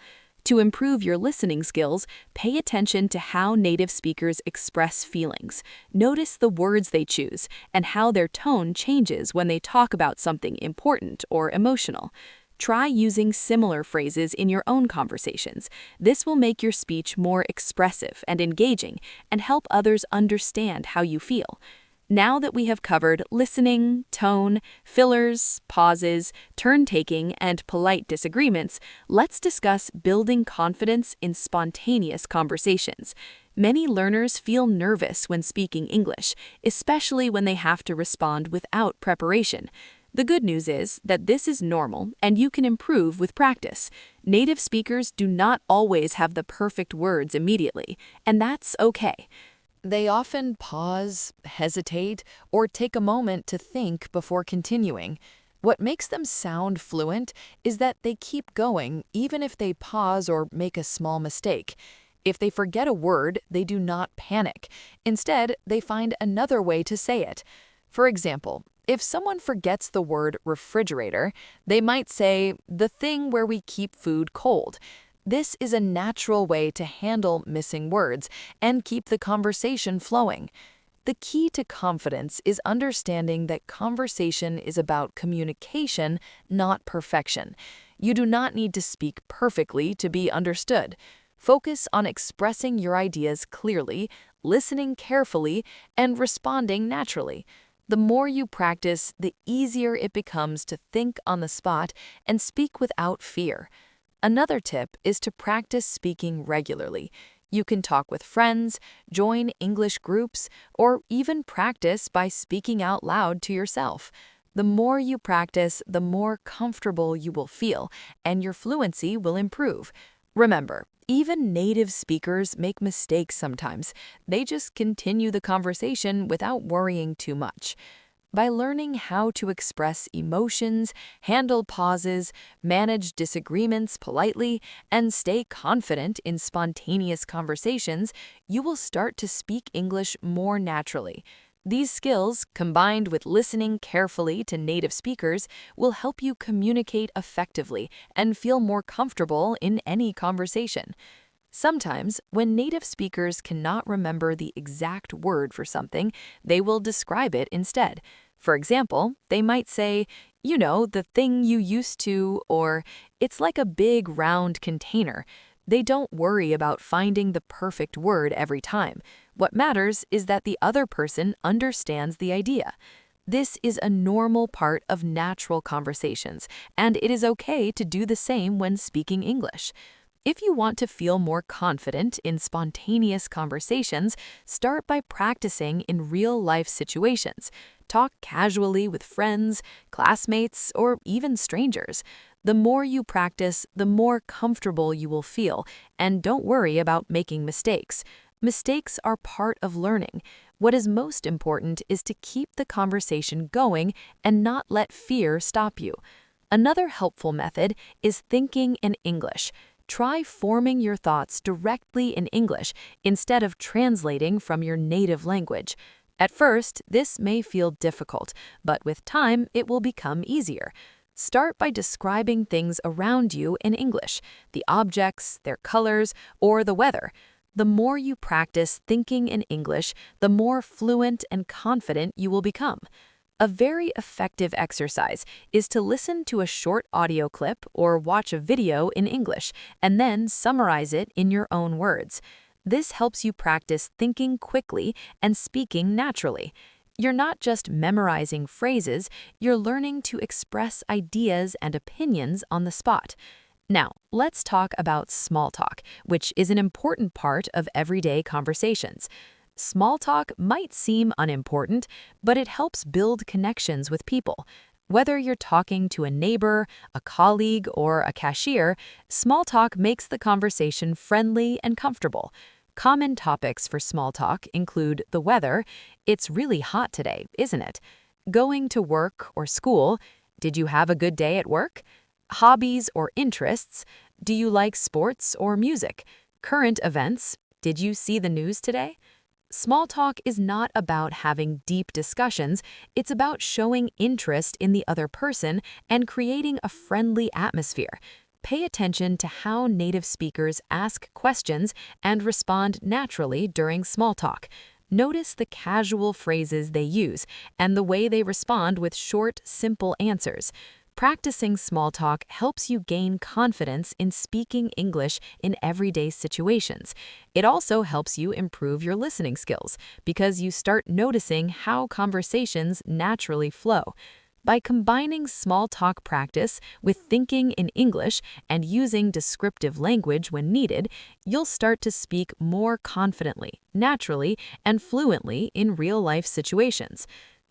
To improve your listening skills, pay attention to how native speakers express feelings. Notice the words they choose and how their tone changes when they talk about something important or emotional. Try using similar phrases in your own conversations. This will make your speech more expressive and engaging and help others understand how you feel. Now that we have covered listening, tone, fillers, pauses, turn-taking, and polite disagreements, let's discuss building confidence in spontaneous conversations. Many learners feel nervous when speaking English, especially when they have to respond without preparation. The good news is that this is normal and you can improve with practice. Native speakers do not always have the perfect words immediately, and that's okay. They often pause, hesitate, or take a moment to think before continuing. What makes them sound fluent is that they keep going even if they pause or make a small mistake. If they forget a word, they do not panic. Instead, they find another way to say it. For example, if someone forgets the word refrigerator, they might say, "the thing where we keep food cold." This is a natural way to handle missing words and keep the conversation flowing. The key to confidence is understanding that conversation is about communication, not perfection. You do not need to speak perfectly to be understood. Focus on expressing your ideas clearly, listening carefully, and responding naturally. The more you practice, the easier it becomes to think on the spot and speak without fear. Another tip is to practice speaking regularly. You can talk with friends, join English groups, or even practice by speaking out loud to yourself. The more you practice, the more comfortable you will feel, and your fluency will improve. Remember, even native speakers make mistakes sometimes. They just continue the conversation without worrying too much. By learning how to express emotions, handle pauses, manage disagreements politely, and stay confident in spontaneous conversations, you will start to speak English more naturally. These skills, combined with listening carefully to native speakers, will help you communicate effectively and feel more comfortable in any conversation. Sometimes, when native speakers cannot remember the exact word for something, they will describe it instead. For example, they might say, "you know, the thing you used to," or "it's like a big round container." They don't worry about finding the perfect word every time. What matters is that the other person understands the idea. This is a normal part of natural conversations, and it is okay to do the same when speaking English. If you want to feel more confident in spontaneous conversations, start by practicing in real-life situations. Talk casually with friends, classmates, or even strangers. The more you practice, the more comfortable you will feel, and don't worry about making mistakes. Mistakes are part of learning. What is most important is to keep the conversation going and not let fear stop you. Another helpful method is thinking in English. Try forming your thoughts directly in English instead of translating from your native language. At first, this may feel difficult, but with time, it will become easier. Start by describing things around you in English, the objects, their colors, or the weather. The more you practice thinking in English, the more fluent and confident you will become. A very effective exercise is to listen to a short audio clip or watch a video in English and then summarize it in your own words. This helps you practice thinking quickly and speaking naturally. You're not just memorizing phrases, you're learning to express ideas and opinions on the spot. Now, let's talk about small talk, which is an important part of everyday conversations. Small talk might seem unimportant, but it helps build connections with people. Whether you're talking to a neighbor, a colleague, or a cashier, small talk makes the conversation friendly and comfortable. Common topics for small talk include the weather, "it's really hot today, isn't it?" Going to work or school, "did you have a good day at work?" Hobbies or interests, "do you like sports or music?" Current events, "did you see the news today?" Small talk is not about having deep discussions, it's about showing interest in the other person and creating a friendly atmosphere. Pay attention to how native speakers ask questions and respond naturally during small talk. Notice the casual phrases they use and the way they respond with short, simple answers. Practicing small talk helps you gain confidence in speaking English in everyday situations. It also helps you improve your listening skills because you start noticing how conversations naturally flow. By combining small talk practice with thinking in English and using descriptive language when needed, you'll start to speak more confidently, naturally, and fluently in real-life situations.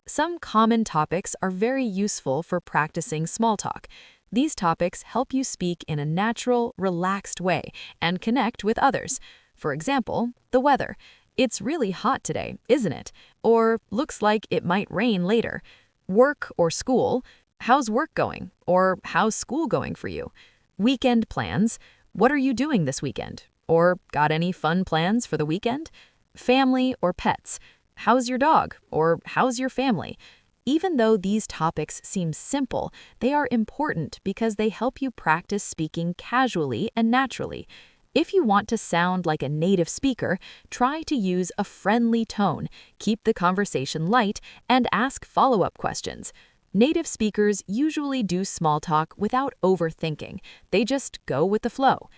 Some common topics are very useful for practicing small talk. These topics help you speak in a natural, relaxed way and connect with others. For example, the weather. "It's really hot today, isn't it?" Or "Looks like it might rain later." Work or school, "How's work going?" Or "How's school going for you?" Weekend plans, "What are you doing this weekend?" Or "Got any fun plans for the weekend?" Family or pets, "How's your dog?" Or "How's your family?" Even though these topics seem simple, they are important because they help you practice speaking casually and naturally. If you want to sound like a native speaker, try to use a friendly tone, keep the conversation light, and ask follow-up questions. Native speakers usually do small talk without overthinking. They just go with the flow.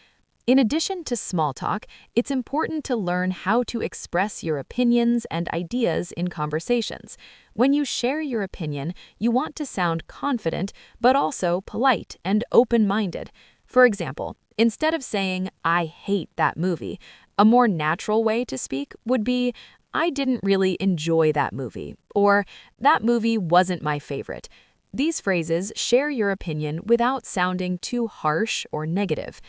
In addition to small talk, it's important to learn how to express your opinions and ideas in conversations. When you share your opinion, you want to sound confident, but also polite and open-minded. For example, instead of saying, "I hate that movie," a more natural way to speak would be, "I didn't really enjoy that movie," or "That movie wasn't my favorite." These phrases share your opinion without sounding too harsh or negative.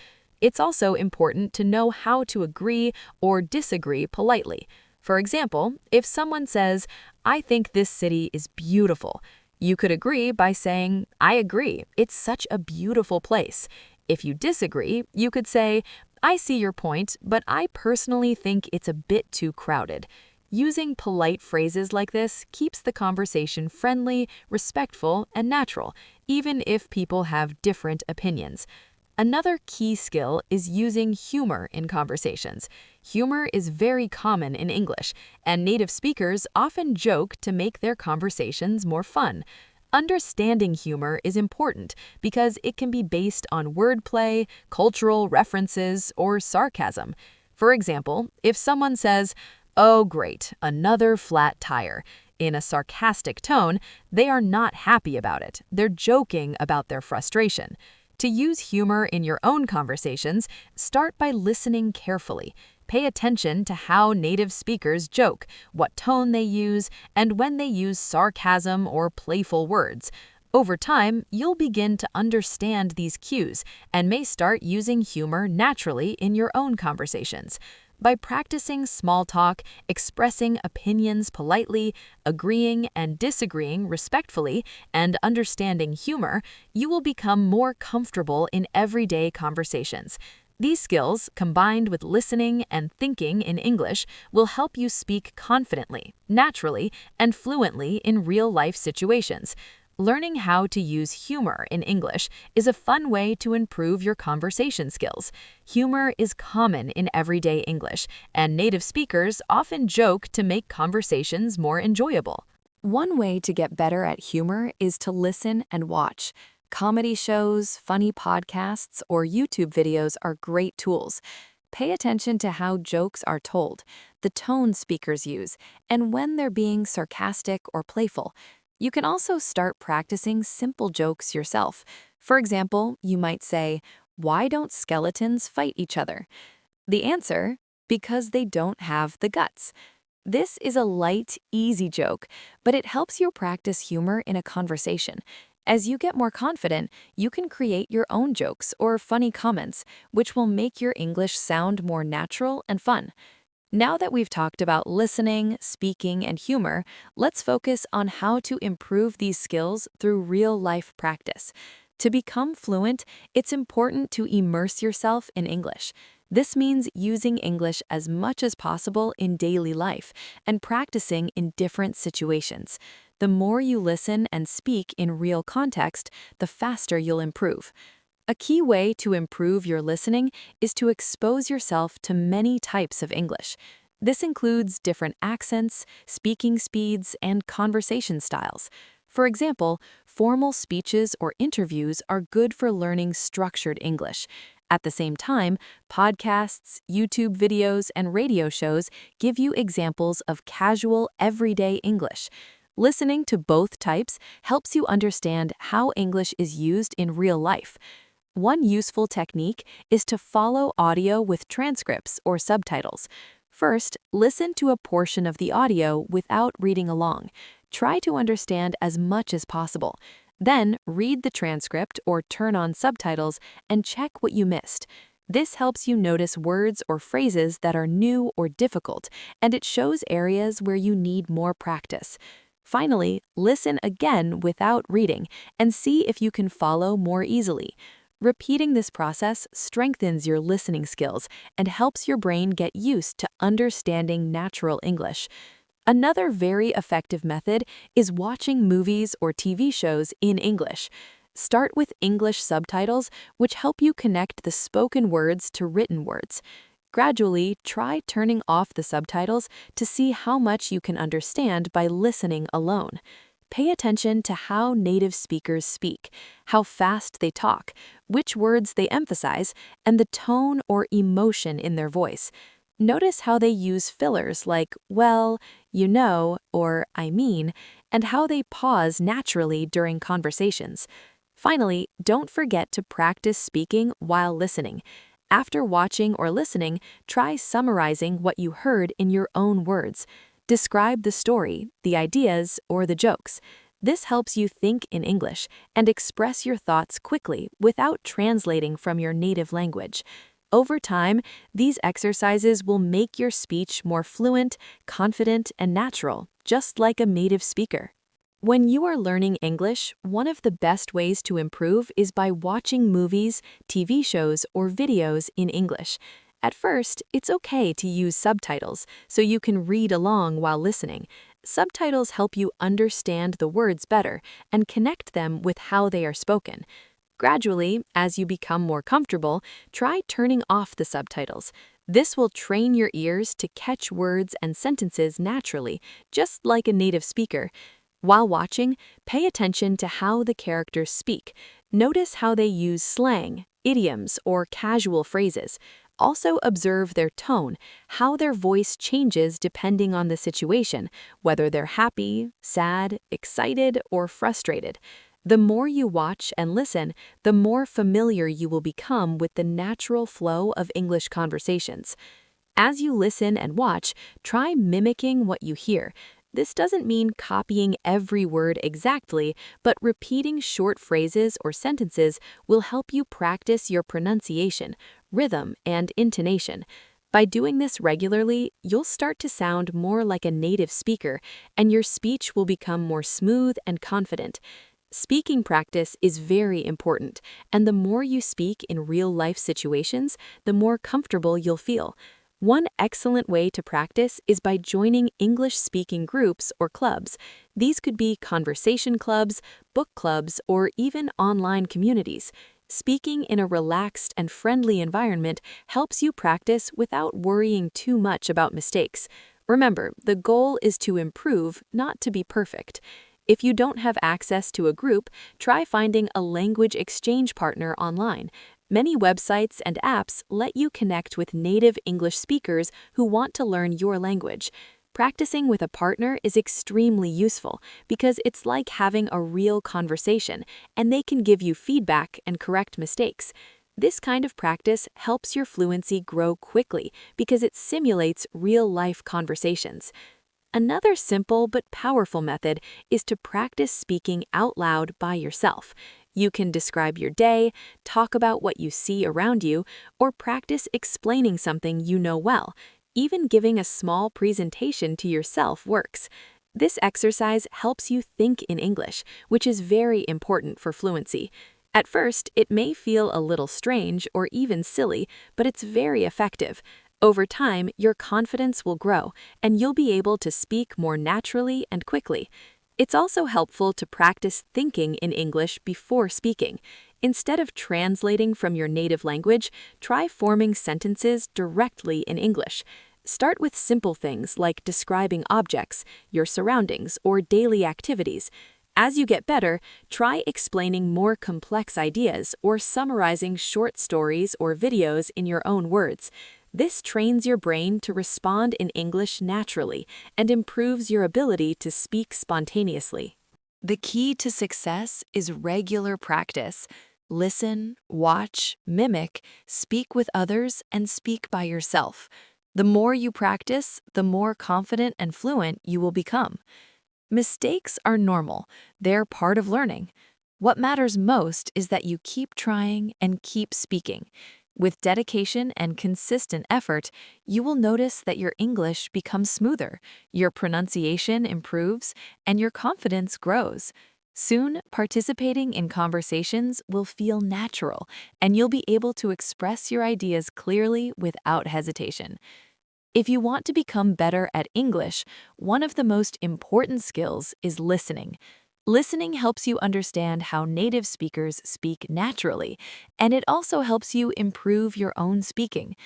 It's also important to know how to agree or disagree politely. For example, if someone says, "I think this city is beautiful," you could agree by saying, "I agree, it's such a beautiful place." If you disagree, you could say, "I see your point, but I personally think it's a bit too crowded." Using polite phrases like this keeps the conversation friendly, respectful, and natural, even if people have different opinions. Another key skill is using humor in conversations. Humor is very common in English, and native speakers often joke to make their conversations more fun. Understanding humor is important because it can be based on wordplay, cultural references, or sarcasm. For example, if someone says, "Oh, great, another flat tire," in a sarcastic tone, they are not happy about it. They're joking about their frustration. To use humor in your own conversations, start by listening carefully. Pay attention to how native speakers joke, what tone they use, and when they use sarcasm or playful words. Over time, you'll begin to understand these cues and may start using humor naturally in your own conversations. By practicing small talk, expressing opinions politely, agreeing and disagreeing respectfully, and understanding humor, you will become more comfortable in everyday conversations. These skills, combined with listening and thinking in English, will help you speak confidently, naturally, and fluently in real-life situations. Learning how to use humor in English is a fun way to improve your conversation skills. Humor is common in everyday English, and native speakers often joke to make conversations more enjoyable. One way to get better at humor is to listen and watch. Comedy shows, funny podcasts, or YouTube videos are great tools. Pay attention to how jokes are told, the tone speakers use, and when they're being sarcastic or playful. You can also start practicing simple jokes yourself. For example, you might say, "Why don't skeletons fight each other?" The answer, "Because they don't have the guts." This is a light, easy joke, but it helps you practice humor in a conversation. As you get more confident, you can create your own jokes or funny comments, which will make your English sound more natural and fun. Now that we've talked about listening, speaking, and humor, let's focus on how to improve these skills through real-life practice. To become fluent, it's important to immerse yourself in English. This means using English as much as possible in daily life and practicing in different situations. The more you listen and speak in real context, the faster you'll improve. A key way to improve your listening is to expose yourself to many types of English. This includes different accents, speaking speeds, and conversation styles. For example, formal speeches or interviews are good for learning structured English. At the same time, podcasts, YouTube videos, and radio shows give you examples of casual, everyday English. Listening to both types helps you understand how English is used in real life. One useful technique is to follow audio with transcripts or subtitles. First, listen to a portion of the audio without reading along. Try to understand as much as possible. Then, read the transcript or turn on subtitles and check what you missed. This helps you notice words or phrases that are new or difficult, and it shows areas where you need more practice. Finally, listen again without reading and see if you can follow more easily. Repeating this process strengthens your listening skills and helps your brain get used to understanding natural English. Another very effective method is watching movies or TV shows in English. Start with English subtitles, which help you connect the spoken words to written words. Gradually, try turning off the subtitles to see how much you can understand by listening alone. Pay attention to how native speakers speak, how fast they talk, which words they emphasize, and the tone or emotion in their voice. Notice how they use fillers like, well, you know, or I mean, and how they pause naturally during conversations. Finally, don't forget to practice speaking while listening. After watching or listening, try summarizing what you heard in your own words. Describe the story, the ideas, or the jokes. This helps you think in English and express your thoughts quickly without translating from your native language. Over time, these exercises will make your speech more fluent, confident, and natural, just like a native speaker. When you are learning English, one of the best ways to improve is by watching movies, TV shows, or videos in English. At first, it's okay to use subtitles, so you can read along while listening. Subtitles help you understand the words better and connect them with how they are spoken. Gradually, as you become more comfortable, try turning off the subtitles. This will train your ears to catch words and sentences naturally, just like a native speaker. While watching, pay attention to how the characters speak. Notice how they use slang, idioms, or casual phrases. Also observe their tone, how their voice changes depending on the situation, whether they're happy, sad, excited, or frustrated. The more you watch and listen, the more familiar you will become with the natural flow of English conversations. As you listen and watch, try mimicking what you hear. This doesn't mean copying every word exactly, but repeating short phrases or sentences will help you practice your pronunciation, rhythm, and intonation. By doing this regularly, you'll start to sound more like a native speaker, and your speech will become more smooth and confident. Speaking practice is very important, and the more you speak in real-life situations, the more comfortable you'll feel. One excellent way to practice is by joining English-speaking groups or clubs. These could be conversation clubs, book clubs, or even online communities. Speaking in a relaxed and friendly environment helps you practice without worrying too much about mistakes. Remember, the goal is to improve, not to be perfect. If you don't have access to a group, try finding a language exchange partner online. Many websites and apps let you connect with native English speakers who want to learn your language. Practicing with a partner is extremely useful because it's like having a real conversation, and they can give you feedback and correct mistakes. This kind of practice helps your fluency grow quickly because it simulates real-life conversations. Another simple but powerful method is to practice speaking out loud by yourself. You can describe your day, talk about what you see around you, or practice explaining something you know well. Even giving a small presentation to yourself works. This exercise helps you think in English, which is very important for fluency. At first, it may feel a little strange or even silly, but it's very effective. Over time, your confidence will grow, and you'll be able to speak more naturally and quickly. It's also helpful to practice thinking in English before speaking. Instead of translating from your native language, try forming sentences directly in English. Start with simple things like describing objects, your surroundings, or daily activities. As you get better, try explaining more complex ideas or summarizing short stories or videos in your own words. This trains your brain to respond in English naturally and improves your ability to speak spontaneously. The key to success is regular practice. Listen, watch, mimic, speak with others, and speak by yourself. The more you practice, the more confident and fluent you will become. Mistakes are normal. They're part of learning. What matters most is that you keep trying and keep speaking. With dedication and consistent effort, you will notice that your English becomes smoother, your pronunciation improves, and your confidence grows. Soon, participating in conversations will feel natural, and you'll be able to express your ideas clearly without hesitation. If you want to become better at English, one of the most important skills is listening. Listening helps you understand how native speakers speak naturally, and it also helps you improve your own speaking.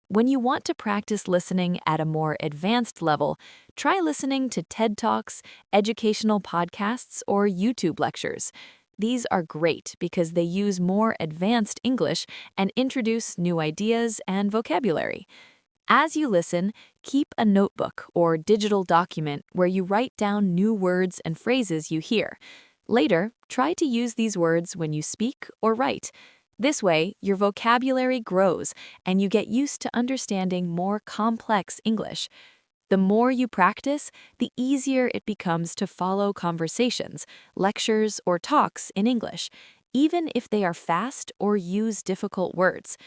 When you want to practice listening at a more advanced level, try listening to TED Talks, educational podcasts, or YouTube lectures. These are great because they use more advanced English and introduce new ideas and vocabulary. As you listen, keep a notebook or digital document where you write down new words and phrases you hear. Later, try to use these words when you speak or write. This way, your vocabulary grows and you get used to understanding more complex English. The more you practice, the easier it becomes to follow conversations, lectures, or talks in English, even if they are fast or use difficult words.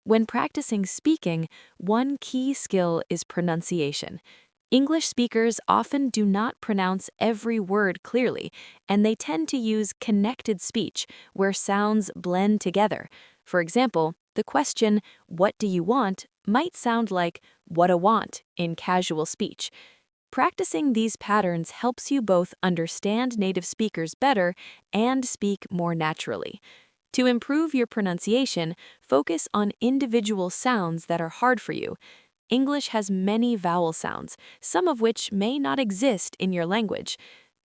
When practicing speaking, one key skill is pronunciation. English speakers often do not pronounce every word clearly, and they tend to use connected speech, where sounds blend together. For example, the question, "What do you want?" might sound like "what a want" in casual speech. Practicing these patterns helps you both understand native speakers better and speak more naturally. To improve your pronunciation, focus on individual sounds that are hard for you. English has many vowel sounds, some of which may not exist in your language.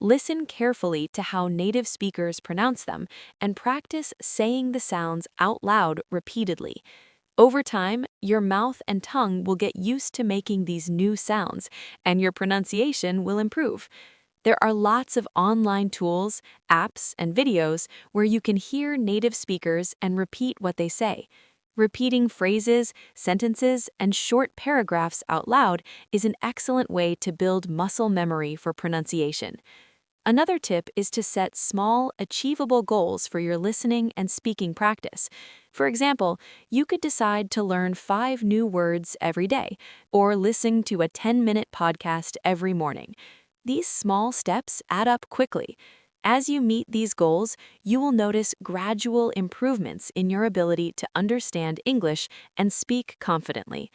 Listen carefully to how native speakers pronounce them and practice saying the sounds out loud repeatedly. Over time, your mouth and tongue will get used to making these new sounds, and your pronunciation will improve. There are lots of online tools, apps, and videos where you can hear native speakers and repeat what they say. Repeating phrases, sentences, and short paragraphs out loud is an excellent way to build muscle memory for pronunciation. Another tip is to set small, achievable goals for your listening and speaking practice. For example, you could decide to learn 5 new words every day, or listen to a 10-minute podcast every morning. These small steps add up quickly. As you meet these goals, you will notice gradual improvements in your ability to understand English and speak confidently.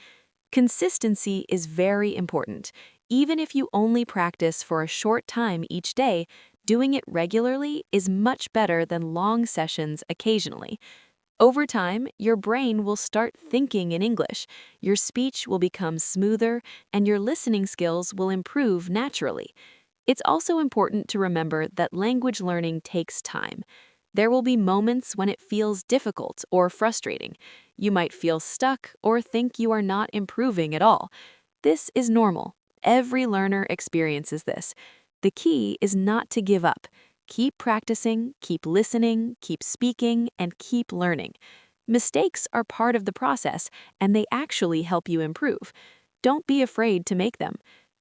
Consistency is very important. Even if you only practice for a short time each day, doing it regularly is much better than long sessions occasionally. Over time, your brain will start thinking in English, your speech will become smoother, and your listening skills will improve naturally. It's also important to remember that language learning takes time. There will be moments when it feels difficult or frustrating. You might feel stuck or think you are not improving at all. This is normal. Every learner experiences this. The key is not to give up. Keep practicing, keep listening, keep speaking, and keep learning. Mistakes are part of the process, and they actually help you improve. Don't be afraid to make them.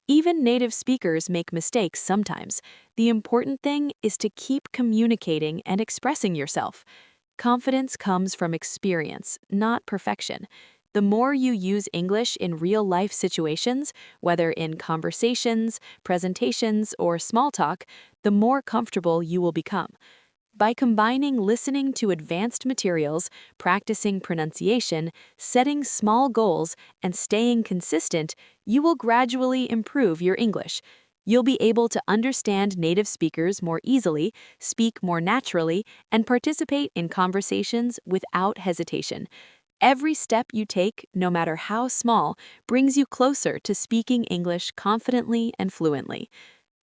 Even native speakers make mistakes sometimes. The important thing is to keep communicating and expressing yourself. Confidence comes from experience, not perfection. The more you use English in real-life situations, whether in conversations, presentations, or small talk, the more comfortable you will become. By combining listening to advanced materials, practicing pronunciation, setting small goals, and staying consistent, you will gradually improve your English. You'll be able to understand native speakers more easily, speak more naturally, and participate in conversations without hesitation. Every step you take, no matter how small, brings you closer to speaking English confidently and fluently.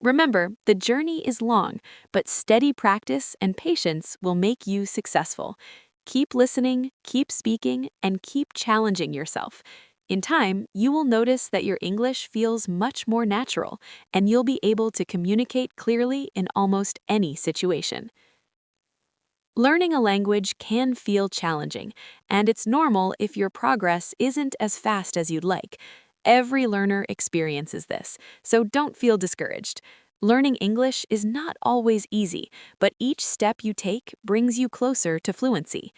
Remember, the journey is long, but steady practice and patience will make you successful. Keep listening, keep speaking, and keep challenging yourself. In time, you will notice that your English feels much more natural, and you'll be able to communicate clearly in almost any situation. Learning a language can feel challenging, and it's normal if your progress isn't as fast as you'd like. Every learner experiences this, so don't feel discouraged. Learning English is not always easy, but each step you take brings you closer to fluency.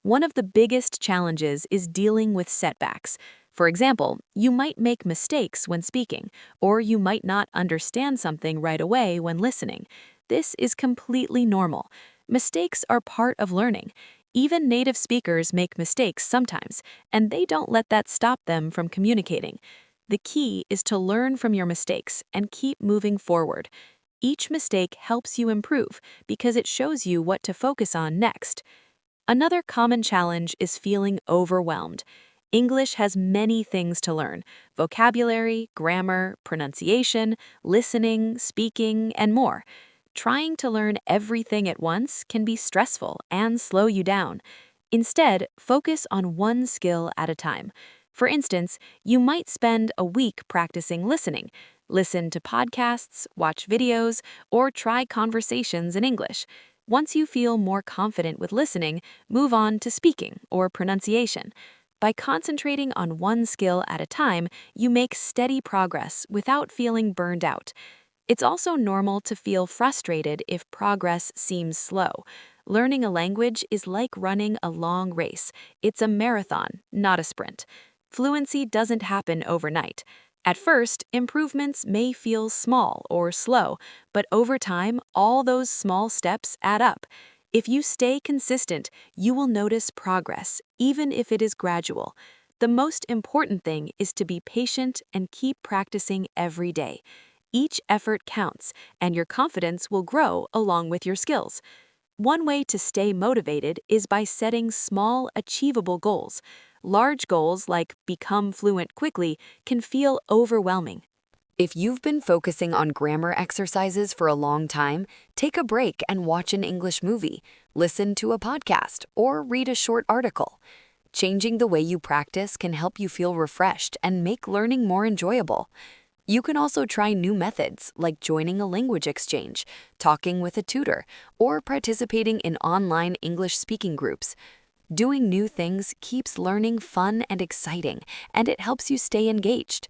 One of the biggest challenges is dealing with setbacks. For example, you might make mistakes when speaking, or you might not understand something right away when listening. This is completely normal. Mistakes are part of learning. Even native speakers make mistakes sometimes, and they don't let that stop them from communicating. The key is to learn from your mistakes and keep moving forward. Each mistake helps you improve because it shows you what to focus on next. Another common challenge is feeling overwhelmed. English has many things to learn: vocabulary, grammar, pronunciation, listening, speaking, and more. Trying to learn everything at once can be stressful and slow you down. Instead, focus on one skill at a time. For instance, you might spend a week practicing listening. Listen to podcasts, watch videos, or try conversations in English. Once you feel more confident with listening, move on to speaking or pronunciation. By concentrating on one skill at a time, you make steady progress without feeling burned out. It's also normal to feel frustrated if progress seems slow. Learning a language is like running a long race. It's a marathon, not a sprint. Fluency doesn't happen overnight. At first, improvements may feel small or slow, but over time, all those small steps add up. If you stay consistent, you will notice progress, even if it is gradual. The most important thing is to be patient and keep practicing every day. Each effort counts, and your confidence will grow along with your skills. One way to stay motivated is by setting small, achievable goals. Large goals like become fluent quickly can feel overwhelming. If you've been focusing on grammar exercises for a long time, take a break and watch an English movie, listen to a podcast, or read a short article. Changing the way you practice can help you feel refreshed and make learning more enjoyable. You can also try new methods like joining a language exchange, talking with a tutor, or participating in online English speaking groups. Doing new things keeps learning fun and exciting, and it helps you stay engaged.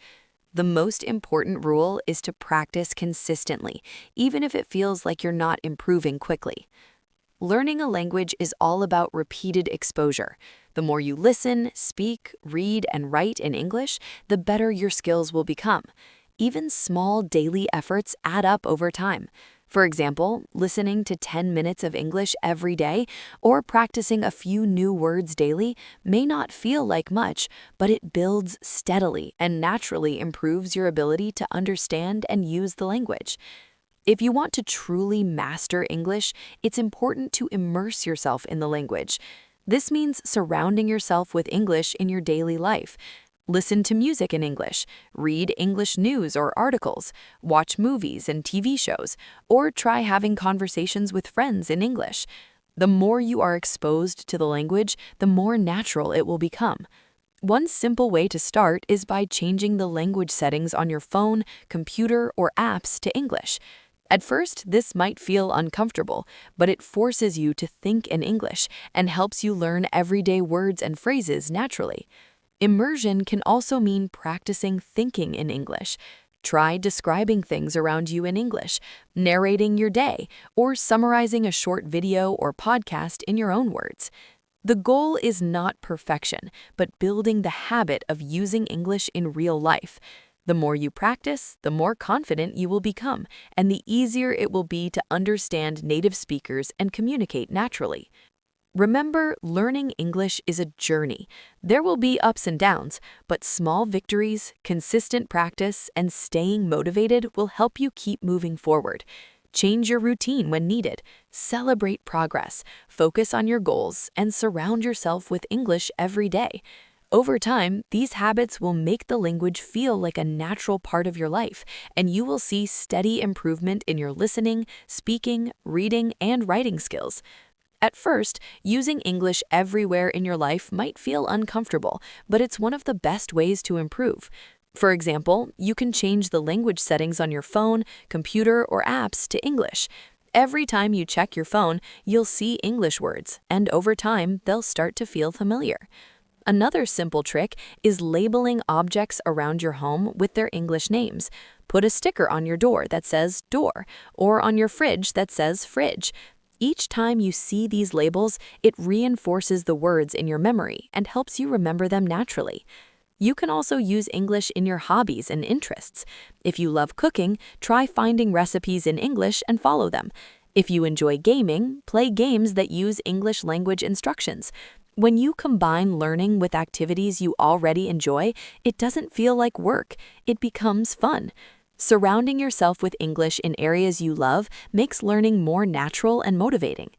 The most important rule is to practice consistently, even if it feels like you're not improving quickly. Learning a language is all about repeated exposure. The more you listen, speak, read, and write in English, the better your skills will become. Even small daily efforts add up over time. For example, listening to 10 minutes of English every day or practicing a few new words daily may not feel like much, but it builds steadily and naturally improves your ability to understand and use the language. If you want to truly master English, it's important to immerse yourself in the language. This means surrounding yourself with English in your daily life. Listen to music in English, read English news or articles, watch movies and TV shows, or try having conversations with friends in English. The more you are exposed to the language, the more natural it will become. One simple way to start is by changing the language settings on your phone, computer, or apps to English. At first, this might feel uncomfortable, but it forces you to think in English and helps you learn everyday words and phrases naturally. Immersion can also mean practicing thinking in English. Try describing things around you in English, narrating your day, or summarizing a short video or podcast in your own words. The goal is not perfection, but building the habit of using English in real life. The more you practice, the more confident you will become, and the easier it will be to understand native speakers and communicate naturally. Remember, learning English is a journey. There will be ups and downs, but small victories, consistent practice, and staying motivated will help you keep moving forward. Change your routine when needed, celebrate progress, focus on your goals, and surround yourself with English every day. Over time, these habits will make the language feel like a natural part of your life, and you will see steady improvement in your listening, speaking, reading, and writing skills. At first, using English everywhere in your life might feel uncomfortable, but it's one of the best ways to improve. For example, you can change the language settings on your phone, computer, or apps to English. Every time you check your phone, you'll see English words, and over time, they'll start to feel familiar. Another simple trick is labeling objects around your home with their English names. Put a sticker on your door that says door, or on your fridge that says fridge. Each time you see these labels, it reinforces the words in your memory and helps you remember them naturally. You can also use English in your hobbies and interests. If you love cooking, try finding recipes in English and follow them. If you enjoy gaming, play games that use English language instructions. When you combine learning with activities you already enjoy, it doesn't feel like work. It becomes fun. Surrounding yourself with English in areas you love makes learning more natural and motivating.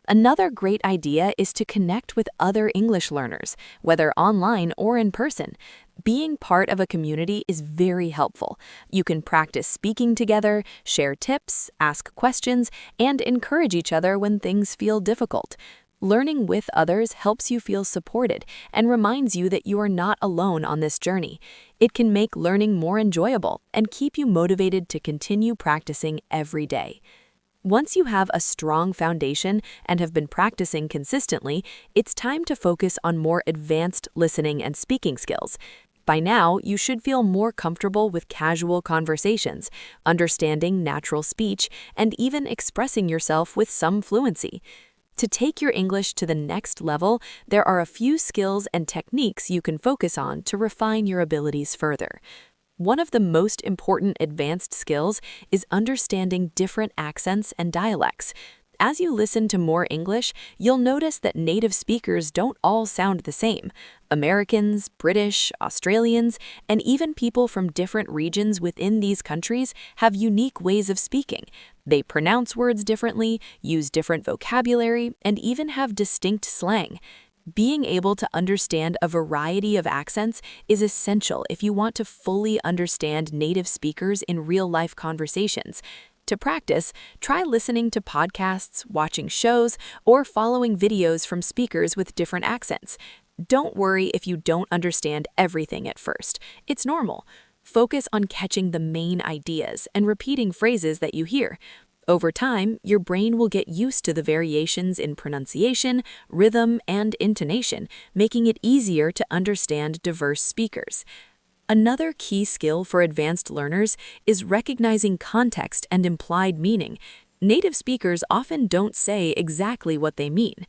Another great idea is to connect with other English learners, whether online or in person. Being part of a community is very helpful. You can practice speaking together, share tips, ask questions, and encourage each other when things feel difficult. Learning with others helps you feel supported and reminds you that you are not alone on this journey. It can make learning more enjoyable and keep you motivated to continue practicing every day. Once you have a strong foundation and have been practicing consistently, it's time to focus on more advanced listening and speaking skills. By now, you should feel more comfortable with casual conversations, understanding natural speech, and even expressing yourself with some fluency. To take your English to the next level, there are a few skills and techniques you can focus on to refine your abilities further. One of the most important advanced skills is understanding different accents and dialects. As you listen to more English, you'll notice that native speakers don't all sound the same. Americans, British, Australians, and even people from different regions within these countries have unique ways of speaking. They pronounce words differently, use different vocabulary, and even have distinct slang. Being able to understand a variety of accents is essential if you want to fully understand native speakers in real-life conversations. To practice, try listening to podcasts, watching shows, or following videos from speakers with different accents. Don't worry if you don't understand everything at first. It's normal. Focus on catching the main ideas and repeating phrases that you hear. Over time, your brain will get used to the variations in pronunciation, rhythm, and intonation, making it easier to understand diverse speakers. Another key skill for advanced learners is recognizing context and implied meaning. Native speakers often don't say exactly what they mean.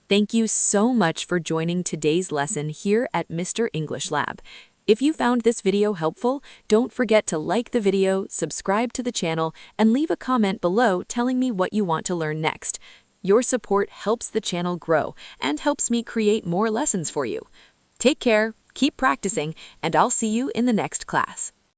Thank you so much for joining today's lesson here at Mr. English Lab. If you found this video helpful, don't forget to like the video, subscribe to the channel, and leave a comment below telling me what you want to learn next. Your support helps the channel grow and helps me create more lessons for you. Take care, keep practicing, and I'll see you in the next class.